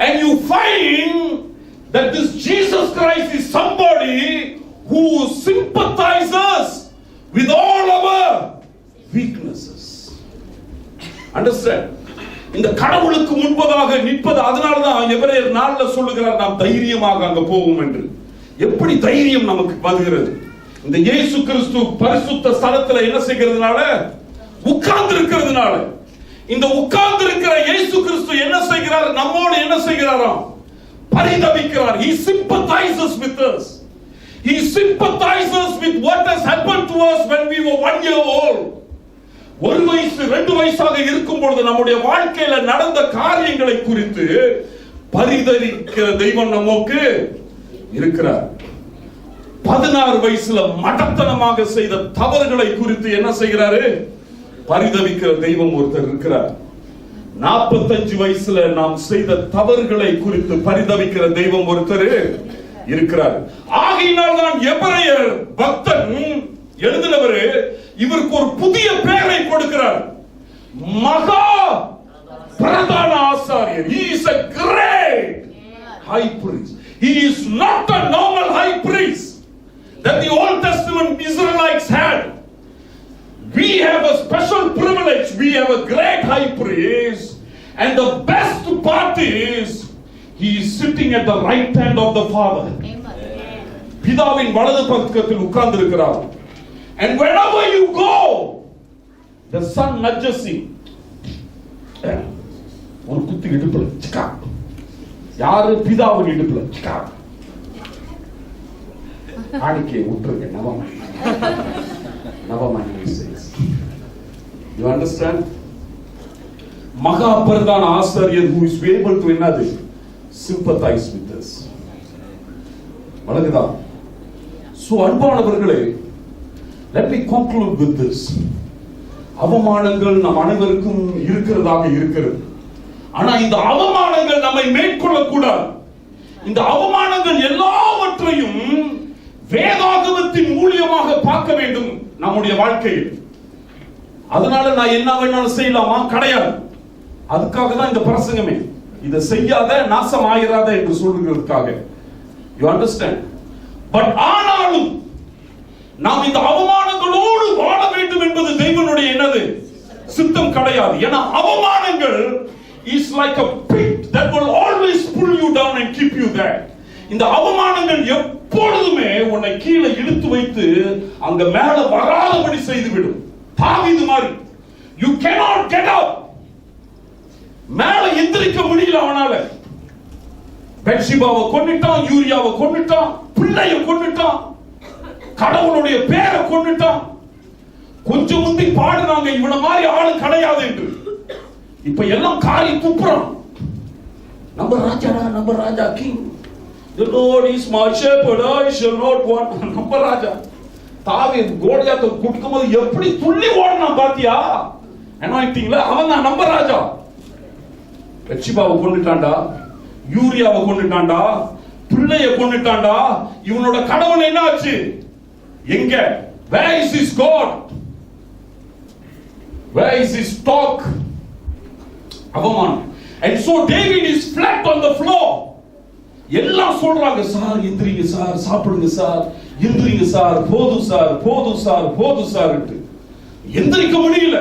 And you find that this Jesus Christ is somebody who sympathizes with all our weaknesses. Understand? இந்த கடவுளுக்கு முன்பதாக நிற்பது. அதனால தான் எபிரேயர் 4ல சொல்லுகிறார், நாம் தைரியமாக அங்க போவோம் என்று. எப்படி தைரியம் நமக்கு வருகிறது? இந்த இயேசு கிறிஸ்து பரிசுத்த ஸ்தலத்துல என்ன செய்கிறதுனால? உட்கார்ந்து இருக்கிறதுனால. இந்த உட்கார்ந்து இருக்கிற இயேசு கிறிஸ்து என்ன செய்கிறார்? நம்மோடு என்ன செய்கிறாராம்? பரிதவிக்கிறார். He sympathizes with us. He sympathizes with what has happened to us when we were 1 year old. 1 வயசு 2 வயசாக இருக்கும் பொழுது நம்முடைய வாழ்க்கையில நடந்த காரியங்களை குறித்து பரிதவிக்கிற தெய்வம் நமக்கு இருக்கிறார். 16 வயசுல மடத்தனமாக செய்த தவறுகளை குறித்து என்ன செய்கிறாரு? பரிதவிக்கிற தெய்வம் ஒருத்தர் இருக்கிறார். 45 வயசுல நாம் செய்த தவறுகளை குறித்து பரிதவிக்கிற தெய்வம் ஒருத்தர் இருக்கிறார். ஆகையினால் தான் எபிரேயர் பக்தன் எழுதினவர் இவருக்கு ஒரு புதிய பெயரை கொடுக்கிறார். மகா பிரதான ஆசாரியர். He is a great high priest. He is not a normal high priest that the Old Testament Israelites had. We have a special privilege. We have a great high priest, and the best part is he is sitting at the right hand of the Father. பிதாவின் வலது பக்கத்தில் உட்கார்ந்து இருக்கிறார். And wherever you go, the Son nudges him. ஒரு குத்து இடுப்புல சிக்கா. யாரு? பிதாவின் இடுப்புல சிக்கா. காணிக்கை விட்டுருங்க. நவமணி says. You understand? மகா பிரதான ஆசாரியர் who is able to என்னது? Sympathize with us. வழங்குதா? சோ அன்பானவர்களே, let me conclude with this. அவமானங்கள் நம் அனைவருக்கும் இருக்கிறதாக இருக்கிறது. ஆனா இந்த அவமானங்கள் நம்மை மேற்கொள்ள கூடாது. இந்த அவமானங்கள் எல்லாவற்றையும் வேதாகமத்தின் மூலியமாக பார்க்க வேண்டும் நம்முடைய வாழ்க்கையில். அதனால நான் என்ன வேணாலும் செய்யலாமா? கிடையாது. அதுக்காக தான் இந்த பிரசங்கமே. இதை செய்யாத, நாசம் ஆயிராத என்று சொல்றதுக்காக. You understand? பட் ஆனாலும் நாம் இந்த அவமானங்களோடு வாழ வேண்டும் என்பது தேவனுடைய என்னது சித்தம் கிடையாது. ஏன்னா அவமானங்கள் is like a pit that will always pull you down and keep you there. இந்த அவமானங்கள் எப்பொழுதுமே உன்னை கீழே இழுத்து வைத்து அங்க மேல வராதபடி செய்துவிடும். தாவீது மாதிரி you cannot get up. மேல எந்திரிக்க முடியல அவனால. பெத்ஷிபாவை கொன்னுட்டான், யூரியாவை கொன்னுட்டான், பிள்ளையை கொன்னுட்டான், கடவுளுடைய பேரை கொன்னுட்டான். கொஞ்சம் முந்தி பாடுனாங்க இவன மாதிரி ஆளு கிடையாது என்று. இப்ப எல்லாம் காரி துப்புறான். நம்ம ராஜா king. The Lord is my shepherd, I shall not want. நம்ம ராஜா. தாவீது கோலியாத்தை குட்டுக்கும்போது எப்படி துள்ளி ஓடுனான் பாத்தியா? அனாயிண்டிங்ல அவன் தான் நம்ம ராஜா. பெத்ஷிபாவை கொன்னுட்டான்டா, யூரியாவை கொன்னுட்டான்டா, பிள்ளையை கொன்னுட்டான்டா. இவனோட கடவுள் என்ன ஆச்சு? எங்க? Where is his God? Where is his talk? அவமானம். And so David is flat on the floor. எல்லாம் சொல்றாங்க, சார் எந்திரிங்க சார், சாப்பிடுங்க சார், எந்திரிங்க சார், போதும் சார், போதும் சார், போதும் சார். எந்திரிக்க முடியல.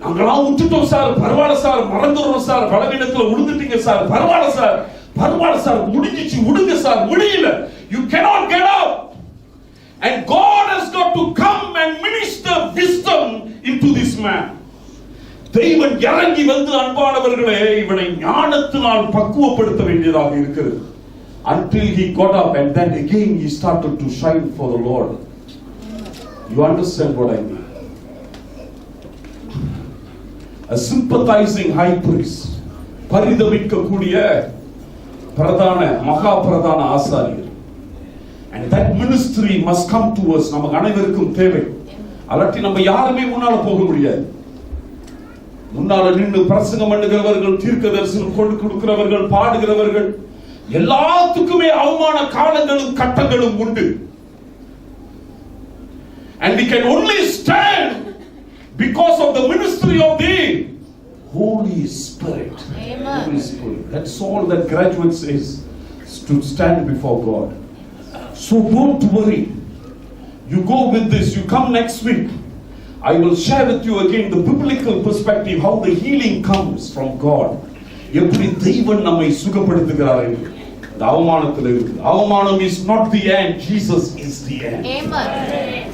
நாங்களாம் விட்டுட்டோம் சார், பரவாயில்ல சார், மறந்துடுறோம் சார், பலவீனத்துல விழுந்துட்டீங்க சார், பரவாயில்ல சார், பரவாயில்ல சார், முடிஞ்சிச்சு, விடுங்க சார், முடியல. You cannot get up. And God has got to come and minister wisdom into this man. தெய்வன் இறங்கி வந்து அன்பானவர்களே இவனை ஞானத்தினால் பக்குவப்படுத்த வேண்டியதாக இருக்கிறது. Until he got up and then again he started to shine for the Lord. You understand what I mean? A sympathizing high priest, பரிதவிக்கக்கூடிய பிரதான மகா பிரதான ஆசாரியர். And that ministry must come to us. நமக்கு அனைவருக்கும் தேவை. அல்லாட்டி நம்ம யாருமே முன்னால போக முடியாது. முன்னால நின்று பிரசங்கம் பண்ணுகிறவர்கள், தீர்க்க தரிசனம் கொண்டு கொடுக்கிறவர்கள், பாடுகிறவர்கள், எல்லாத்துக்குமே அவமான காலங்களும் கட்டங்களும் உண்டு. And we can only stand because of the ministry of the Holy Spirit. Amen. Holy Spirit. That's all that graduate says, to stand before God. So don't worry. You go with this. You come next week. I will share with you again the biblical perspective, how the healing comes from God. எப்படி தெய்வன் நம்மை சுகப்படுத்துகிறார் என்று. இந்த அவமானத்தில் இருக்கு. அவமானம் is not the end. Jesus is the end. Amen.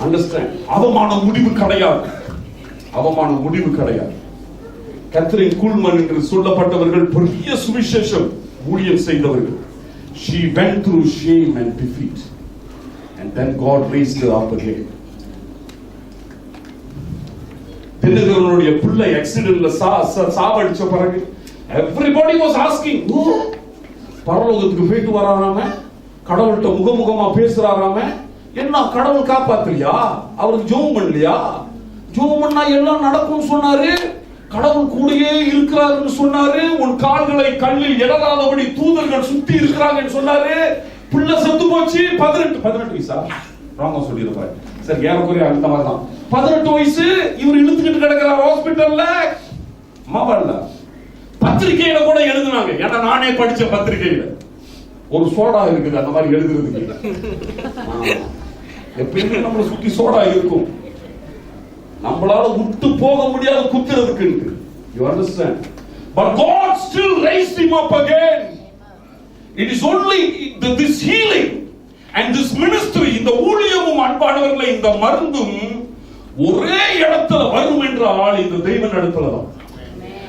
Understand? அவமானம் முடிவு கிடையாது. அவமானம் முடிவு கிடையாது. கேத்ரின் குல்மன் என்று சொல்லப்பட்டவர்கள் பெரிய சுவிசேஷம் ஊழியம் செய்தவர்கள். She went through shame and defeat. And then God raised her up again. தினகரனுடைய பிள்ளை ஆக்சிடென்ட்ல சாவடிச்ச பிறகு everybody was asking, பரலோகத்துக்கு போயிட்டு வராராம, கடவுள்கிட்ட முகமுகமா பேசுறாராம, என்ன கடவுள் காப்பாத்தலையா? அவருக்கு ஜெபம் பண்ணலையா? ஜெபம் பண்ணா எல்லாம் நடக்கும் சொன்னாரு, கடவுள் கூடயே இருக்கிறாருன்னு சொன்னாரு, உன் கால்களை கல்லில் இடராதபடி தூதர்கள் சுத்தி இருக்கிறாங்கன்னு சொன்னாரு. பிள்ளை செத்து போச்சு. 18 வயசா? ராமா சொல்லிருப்பாரு. சரி, ஏறக்குறைய அந்த மாதிரி தான். 18 வயசு. இவர் இழுத்துக்கிட்டு கிடக்கிறார் ஹாஸ்பிட்டல்ல. மாவல்ல பத்திரிகையில கூட எழுதுனாங்க. ஏன்னா நானே படிச்ச பத்திரிகையில ஒரு சோடா இருக்குது அந்த மாதிரி எழுதுறதுக்கு. எப்பயுமே நம்மளை சுத்தி சோடா இருக்கும், நம்மளால விட்டு போக முடியாத குத்துறதுக்கு. You understand? But God still raised him up again. It is only this healing and this ministry, இந்த ஊழியமும் அன்பானவர்களை இந்த மருந்தும் ஒரே இடத்துல வரும் என்றால் இந்த தெய்வன் இடத்துல தான்.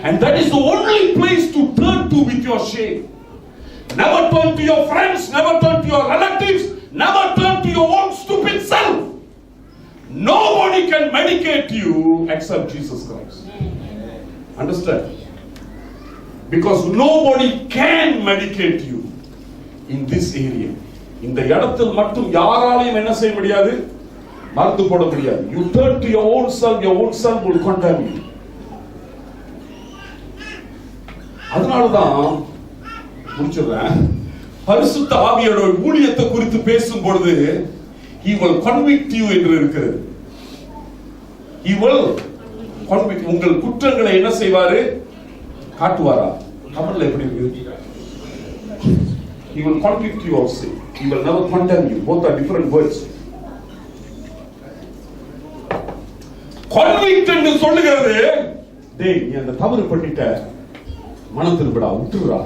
And that is the only place to turn to with your shame. Never turn to your friends, never turn to your relatives, never turn to your own stupid self. Nobody can medicate you except Jesus Christ. Understand? Because nobody can medicate you in this area. இந்த இடத்தில் மட்டும் யாராலையும் என்ன செய்ய முடியாது, மறந்து போட முடியாது. You turn to your own self will condemn you. அதனாலதான் முடிச்சிடுறேன். பரிசுத்த ஆவியோட ஊழியத்தை குறித்து பேசும் பொழுது he will convict you என்று இருக்கிறது. he will convict. உங்கள் குற்றங்களை என்ன செய்வாரு, காட்டுவாரா? தமிழ்ல எப்படி இருக்கு? he will convict you of sin. he will never condemn you. Both are different words. convict என்று சொல்லுகிறது, டேய் நீ அந்த தவறு பண்ணிட்ட, மனம் திரும்படா, விட்டுறா,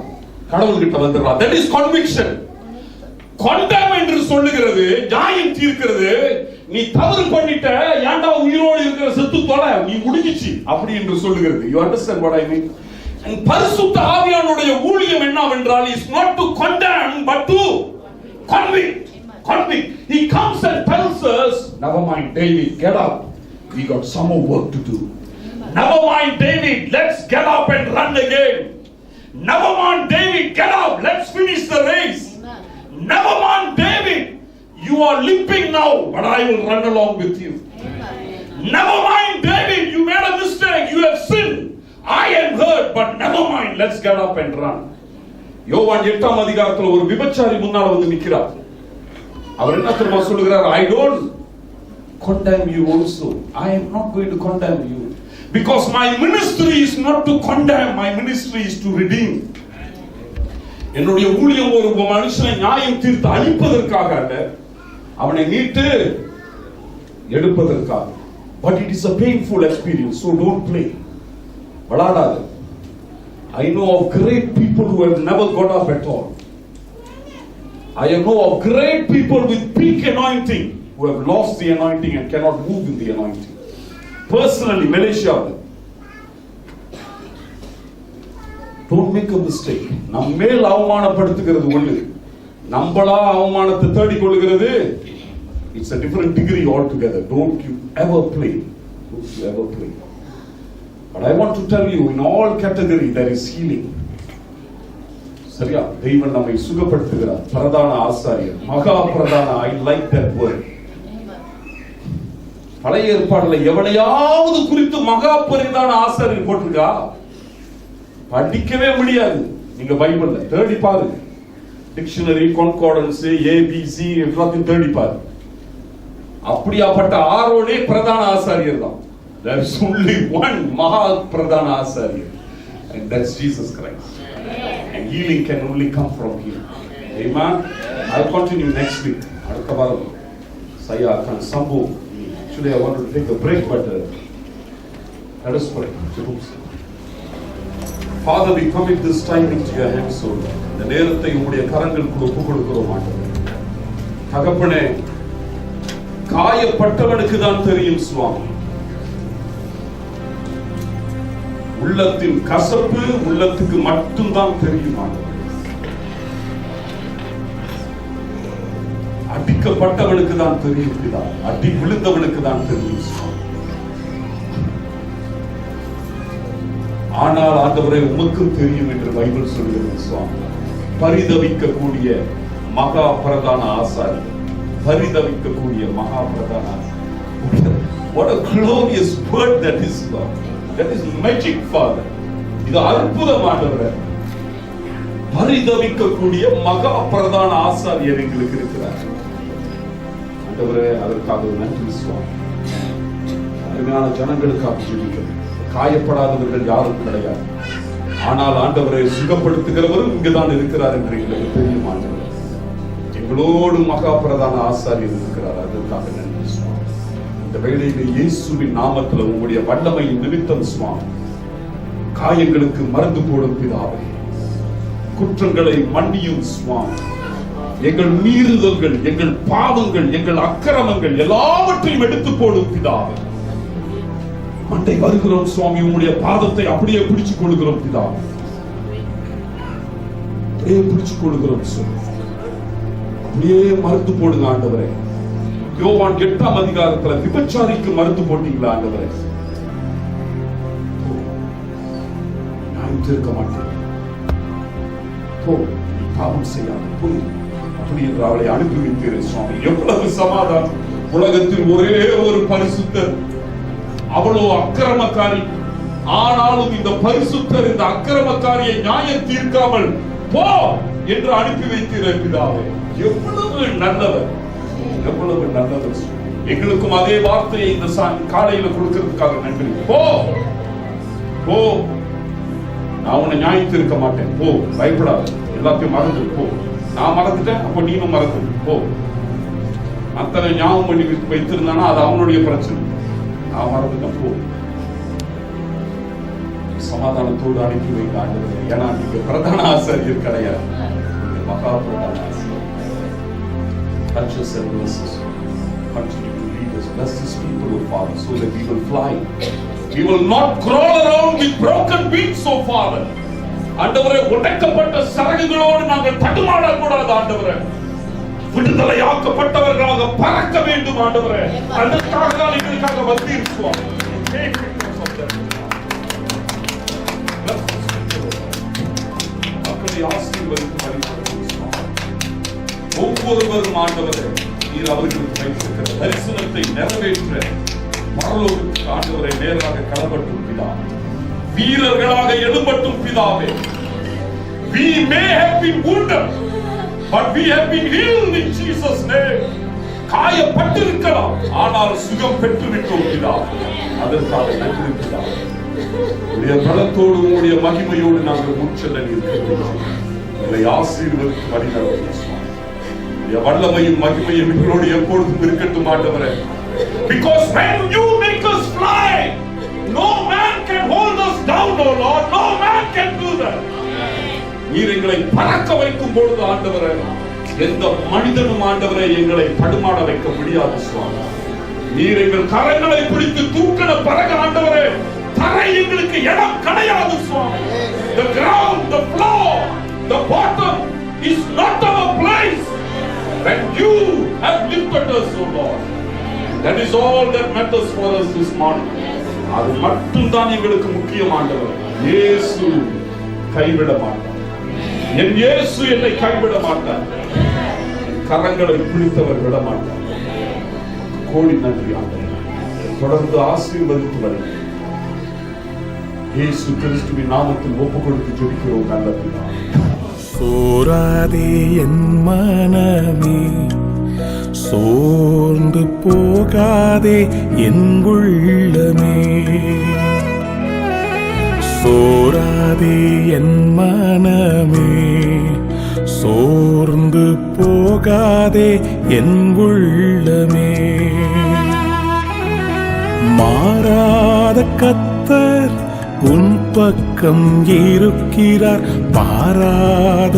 கடவுள் கிட்ட வந்துடுறா. that is conviction. condemn என்று சொல்லுகிறது, நியாயம் தீர்க்கிறது. நீ தவறு பண்ணிட்ட, ஏன்டா உயிரோடு இருக்கிற, செத்து தொலை, நீ முடிஞ்சிச்சு அப்படி என்று சொல்லுகிறது. you understand what I mean? and பரிசுத்த ஆவியானுடைய ஊழியம் என்னவென்றால் is not to condemn but to convict. he comes and tells us, never mind David, get up, we got some more work to do. never mind David, let's get up and run again. never mind David, get up, let's finish the race. never mind David, you are limping now, but I will run along with you. never mind David, you made a mistake, you have sinned, I am hurt, but never mind, let's get up and run. யோவான் 8ஆம் அதிகாரத்தில் ஒரு விபச்சாரி முன்னால வந்து நிற்கிறார். அவர் என்ன தெரியுமா சொல்லுகிறார்? I don't condemn you also. I am not going to condemn you. Because my ministry is not to condemn, my ministry is to redeem. என்னுடைய ஊழியம் ஒரு மனுஷனை நியாயம் தீர்த்து அழிப்பதற்காக அல்ல, அவனை மீட்டு எடுப்பதற்காக. But it is a painful experience, so don't play. விளையாடாத. I know of great people who have never got up at all. I know of great people with peak anointing who have lost the anointing and cannot move in the anointing. Personally, Malaysia. Don't make a mistake. நம்மேல் அவமானப்படுத்துகிறது ஒன்று, நம்மளா அவமானத்தை தேடி கொள்கிறது, it's a different degree altogether. Don't you ever play. Don't you ever play. But I want to tell you, in all category there is healing. சரியா? தெய்வம் நம்மை சுகப்படுத்துகிறார். பிரதான ஆசாரியர், மகா பிரதான, I like that word. பழைய ஏற்பாடுல எவனையாவது குறித்து மகா பிரதான ஆசாரியர் போட்டிருக்கா? படிக்கவே முடியாது. நீங்க பைபிள்ல தேடி பாருங்க, டிக்ஷனரி, கான்கார்டன்ஸ், ஏபிசி எல்லாத்தையும் தேடி பாருங்க. அப்படியாப்பட்ட ஆரோனே பிரதான ஆசாரியர் தான். There is only one மகா பிரதான ஆசாரியர், and that's Jesus Christ. And healing can only come from him. Amen. I'll continue next week. அடுத்த வாரம் Saya akan sambung. Actually I want to take a break, but let us pray. Father, we commit this time into your hands, O Lord. இந்த நேரத்தை உம்முடைய கரங்களுக்குள் ஒப்புக் கொடுக்கிறோம் ஆண்டவரே. தகப்பனே, காயப்பட்டவனுக்கு தான் தெரியும் சுவாமி. உள்ளத்தின் கசப்பு உள்ளத்துக்கு மட்டும்தான் தெரியும் ஆண்டவரே. அடிக்கப்பட்டவனுக்கு தான் தெரியும் பிதா, அடி விழுந்தவனுக்கு தான் தெரியும் சுவாமி. ஆனால் ஆண்டவரே, உமக்கும் தெரியும் என்று பைபிள் சொல்கிறது சுவாமி. பரிதவிக்கக்கூடிய மகா பிரதான ஆசாரி, பரிதவிக்கக்கூடிய மகா பிரதான ஆசாரி. What a glorious word that is, Lord. That is magic, Father. இது அற்புதம் ஆண்டவரே. பரிதவிக்கக்கூடிய மகா பிரதான ஆசாரியர் எங்களுக்கு இருக்கிறார் ஆண்டவரே. அதற்காக நன்றி சுவாமி. அருமையான ஜனங்களுக்காக ஜெபிக்கிறேன். காயப்படாதவர்கள் யாரும் கிடையாது, ஆனால் ஆண்டவரை சுகப்படுத்துகிறவரும் இங்குதான் இருக்கிறார் என்று எங்களுக்கு தெரியும் ஆண்டவரே. எங்களோடு மகா பிரதான ஆசாரியர் இருக்கிறார், அதற்காக நன்றி சுவாமி. இந்த வேளையில் இயேசுவின் நாமத்தில் உங்களுடைய வல்லமையின் நிமித்தம் சுவாமி, காயங்களுக்கு மருந்து போடும் பிதாவே, குற்றங்களை மன்னியும் சுவாமி. எங்கள் மீறுதல்கள், எங்கள் பாவங்கள், எங்கள் அக்கிரமங்கள் எல்லாவற்றையும் எடுத்து போடும் பிதாவே. மண்டை வருகிறோம் சுவாமி, உங்களுடைய பாதத்தை அப்படியே பிடிச்சுக் கொள்கிறோம் பிதாவே, அப்படியே பிடிச்சுக் கொள்கிறோம் சுவாமி. அப்படியே மருந்து போடுங்க ஆண்டவரே. யோவான் 8ஆம் அதிகாரத்துல விபச்சாரிக்கு மருந்து போட்டீங்களா ஆண்டவரே? நான் தீர்க்க மாட்டேன். போ, பாவம் செய்யாமல் போய் அப்படி என்று அவளை அனுப்பி வைத்தீர்கள் சுவாமி. எவ்வளவு சமாதானம். உலகத்தில் ஒரே ஒரு பரிசுத்தர், அவ்வளவு அக்கிரமக்காரி. ஆனாலும் இந்த பரிசுத்தர் இந்த அக்கிரமக்காரியை நியாயம் தீர்க்காமல் போ என்று அனுப்பி வைத்தீர்கள் பிதாவே. எவ்வளவு நல்லவர், எவ்வளவு நல்லவர். எங்களுக்கும் அதே வார்த்தையை இந்த காலையில கொடுக்கிறதுக்காக நன்றி. போ போ, நான் உன்னை நியாயத்து இருக்க மாட்டேன். போ, பயப்படாத, எல்லாத்தையும் மறந்து போ. நான் மறந்துட்டேன், அப்ப நீனும் மறந்து போ. அத்தனை ஞாபகம் பண்ணி வைத்திருந்தானா அது அவனுடைய பிரச்சனை. நான் மறந்துட்டேன், போ. சமாதானத்தோடு அனுப்பி வைக்க ஆண்டவரே. ஏன்னா நீங்க பிரதான ஆசாரியர் கிடையாது, மகா பிரதான ஆசாரியர். Touch us and bless us. Continue to lead us. Bless this people, O Father, so that we will fly. We will not crawl around with broken wings, O Father. ஆண்டவரே, உடைக்கப்பட்ட சரகுகளோடு நாங்கள் தடுமாறக்கூடாது ஆண்டவரே. விடுதலையாக்கப்பட்டவர்களாக பறக்க வேண்டும் ஆண்டவரே. அதற்காக தான் எங்களுக்காக வந்திருக்கிறோம். மக்களை ஆசீர்வதித்து வழிநடத்தும் ஒவ்வொருவரும் ஆண்டவரே, நீர் அவர்களுக்கு வைத்திருக்கிற தரிசனத்தை நிறைவேற்ற பரலோகத்துக்கு ஆண்டவரை நேராக களப்பட்டும் பிதா. வீரர்களாக எழும்பட்டும் பிதாவே. We may have been wounded, but we have been healed in Jesus' name. காயப்பட்டிருக்கலாம், ஆனால் சுகம் பெற்றுவிட்டோம் பிதா. அதற்காக நன்றி பிதா. உடைய பலத்தோடு உடைய மகிமையோடு நாங்கள் முன்செல்ல இருக்கிறோம். எங்களை ஆசீர்வதித்து வழிநடத்தும் வல்லமையும் மகிமையும் எங்களோடு எப்பொழுதும் இருக்கட்டும் ஆண்டவரே. Because when you make us fly, no man can hold us down, O Lord. No man can do that. நீர் எங்களை பறக்க வைக்கும் பொழுது ஆண்டவரே, எந்த மனிதனும் ஆண்டவரே எங்களை தடுமாற வைக்க முடியாது சுவாமி. நீர் எங்கள் கரங்களை பிடித்து தூக்கின பிறகு ஆண்டவரே, தரை எங்களுக்கு இடம் கிடையாது சுவாமி. The ground, the floor, the bottom is not our place. When you have lifted us, O Lord, that is all that matters for us this morning. அது மட்டும் தான் எங்களுக்கு முக்கியமானவர். இயேசு கைவிட மாட்டார். என் இயேசு என்னை கைவிட மாட்டார். கரங்களை பிடித்தவர் விட மாட்டார். கோடி நன்றி ஆண்டவரே. தொடர்ந்து ஆசீர்வதித்து வருகிறேன். இயேசு கிறிஸ்துவின் நாமத்தில் ஒப்புக் கொடுத்து ஜெபிக்கிறோம் நல்ல பிதாவே. சோராதே என் மனமே, சோர்ந்து போகாதே என் உள்ளமே. சோராதே என் மனமே, சோர்ந்து போகாதே என் உள்ளமே. மாறாத கர்த்தர் உன் பக்கம் இருக்கிறார், மாறாத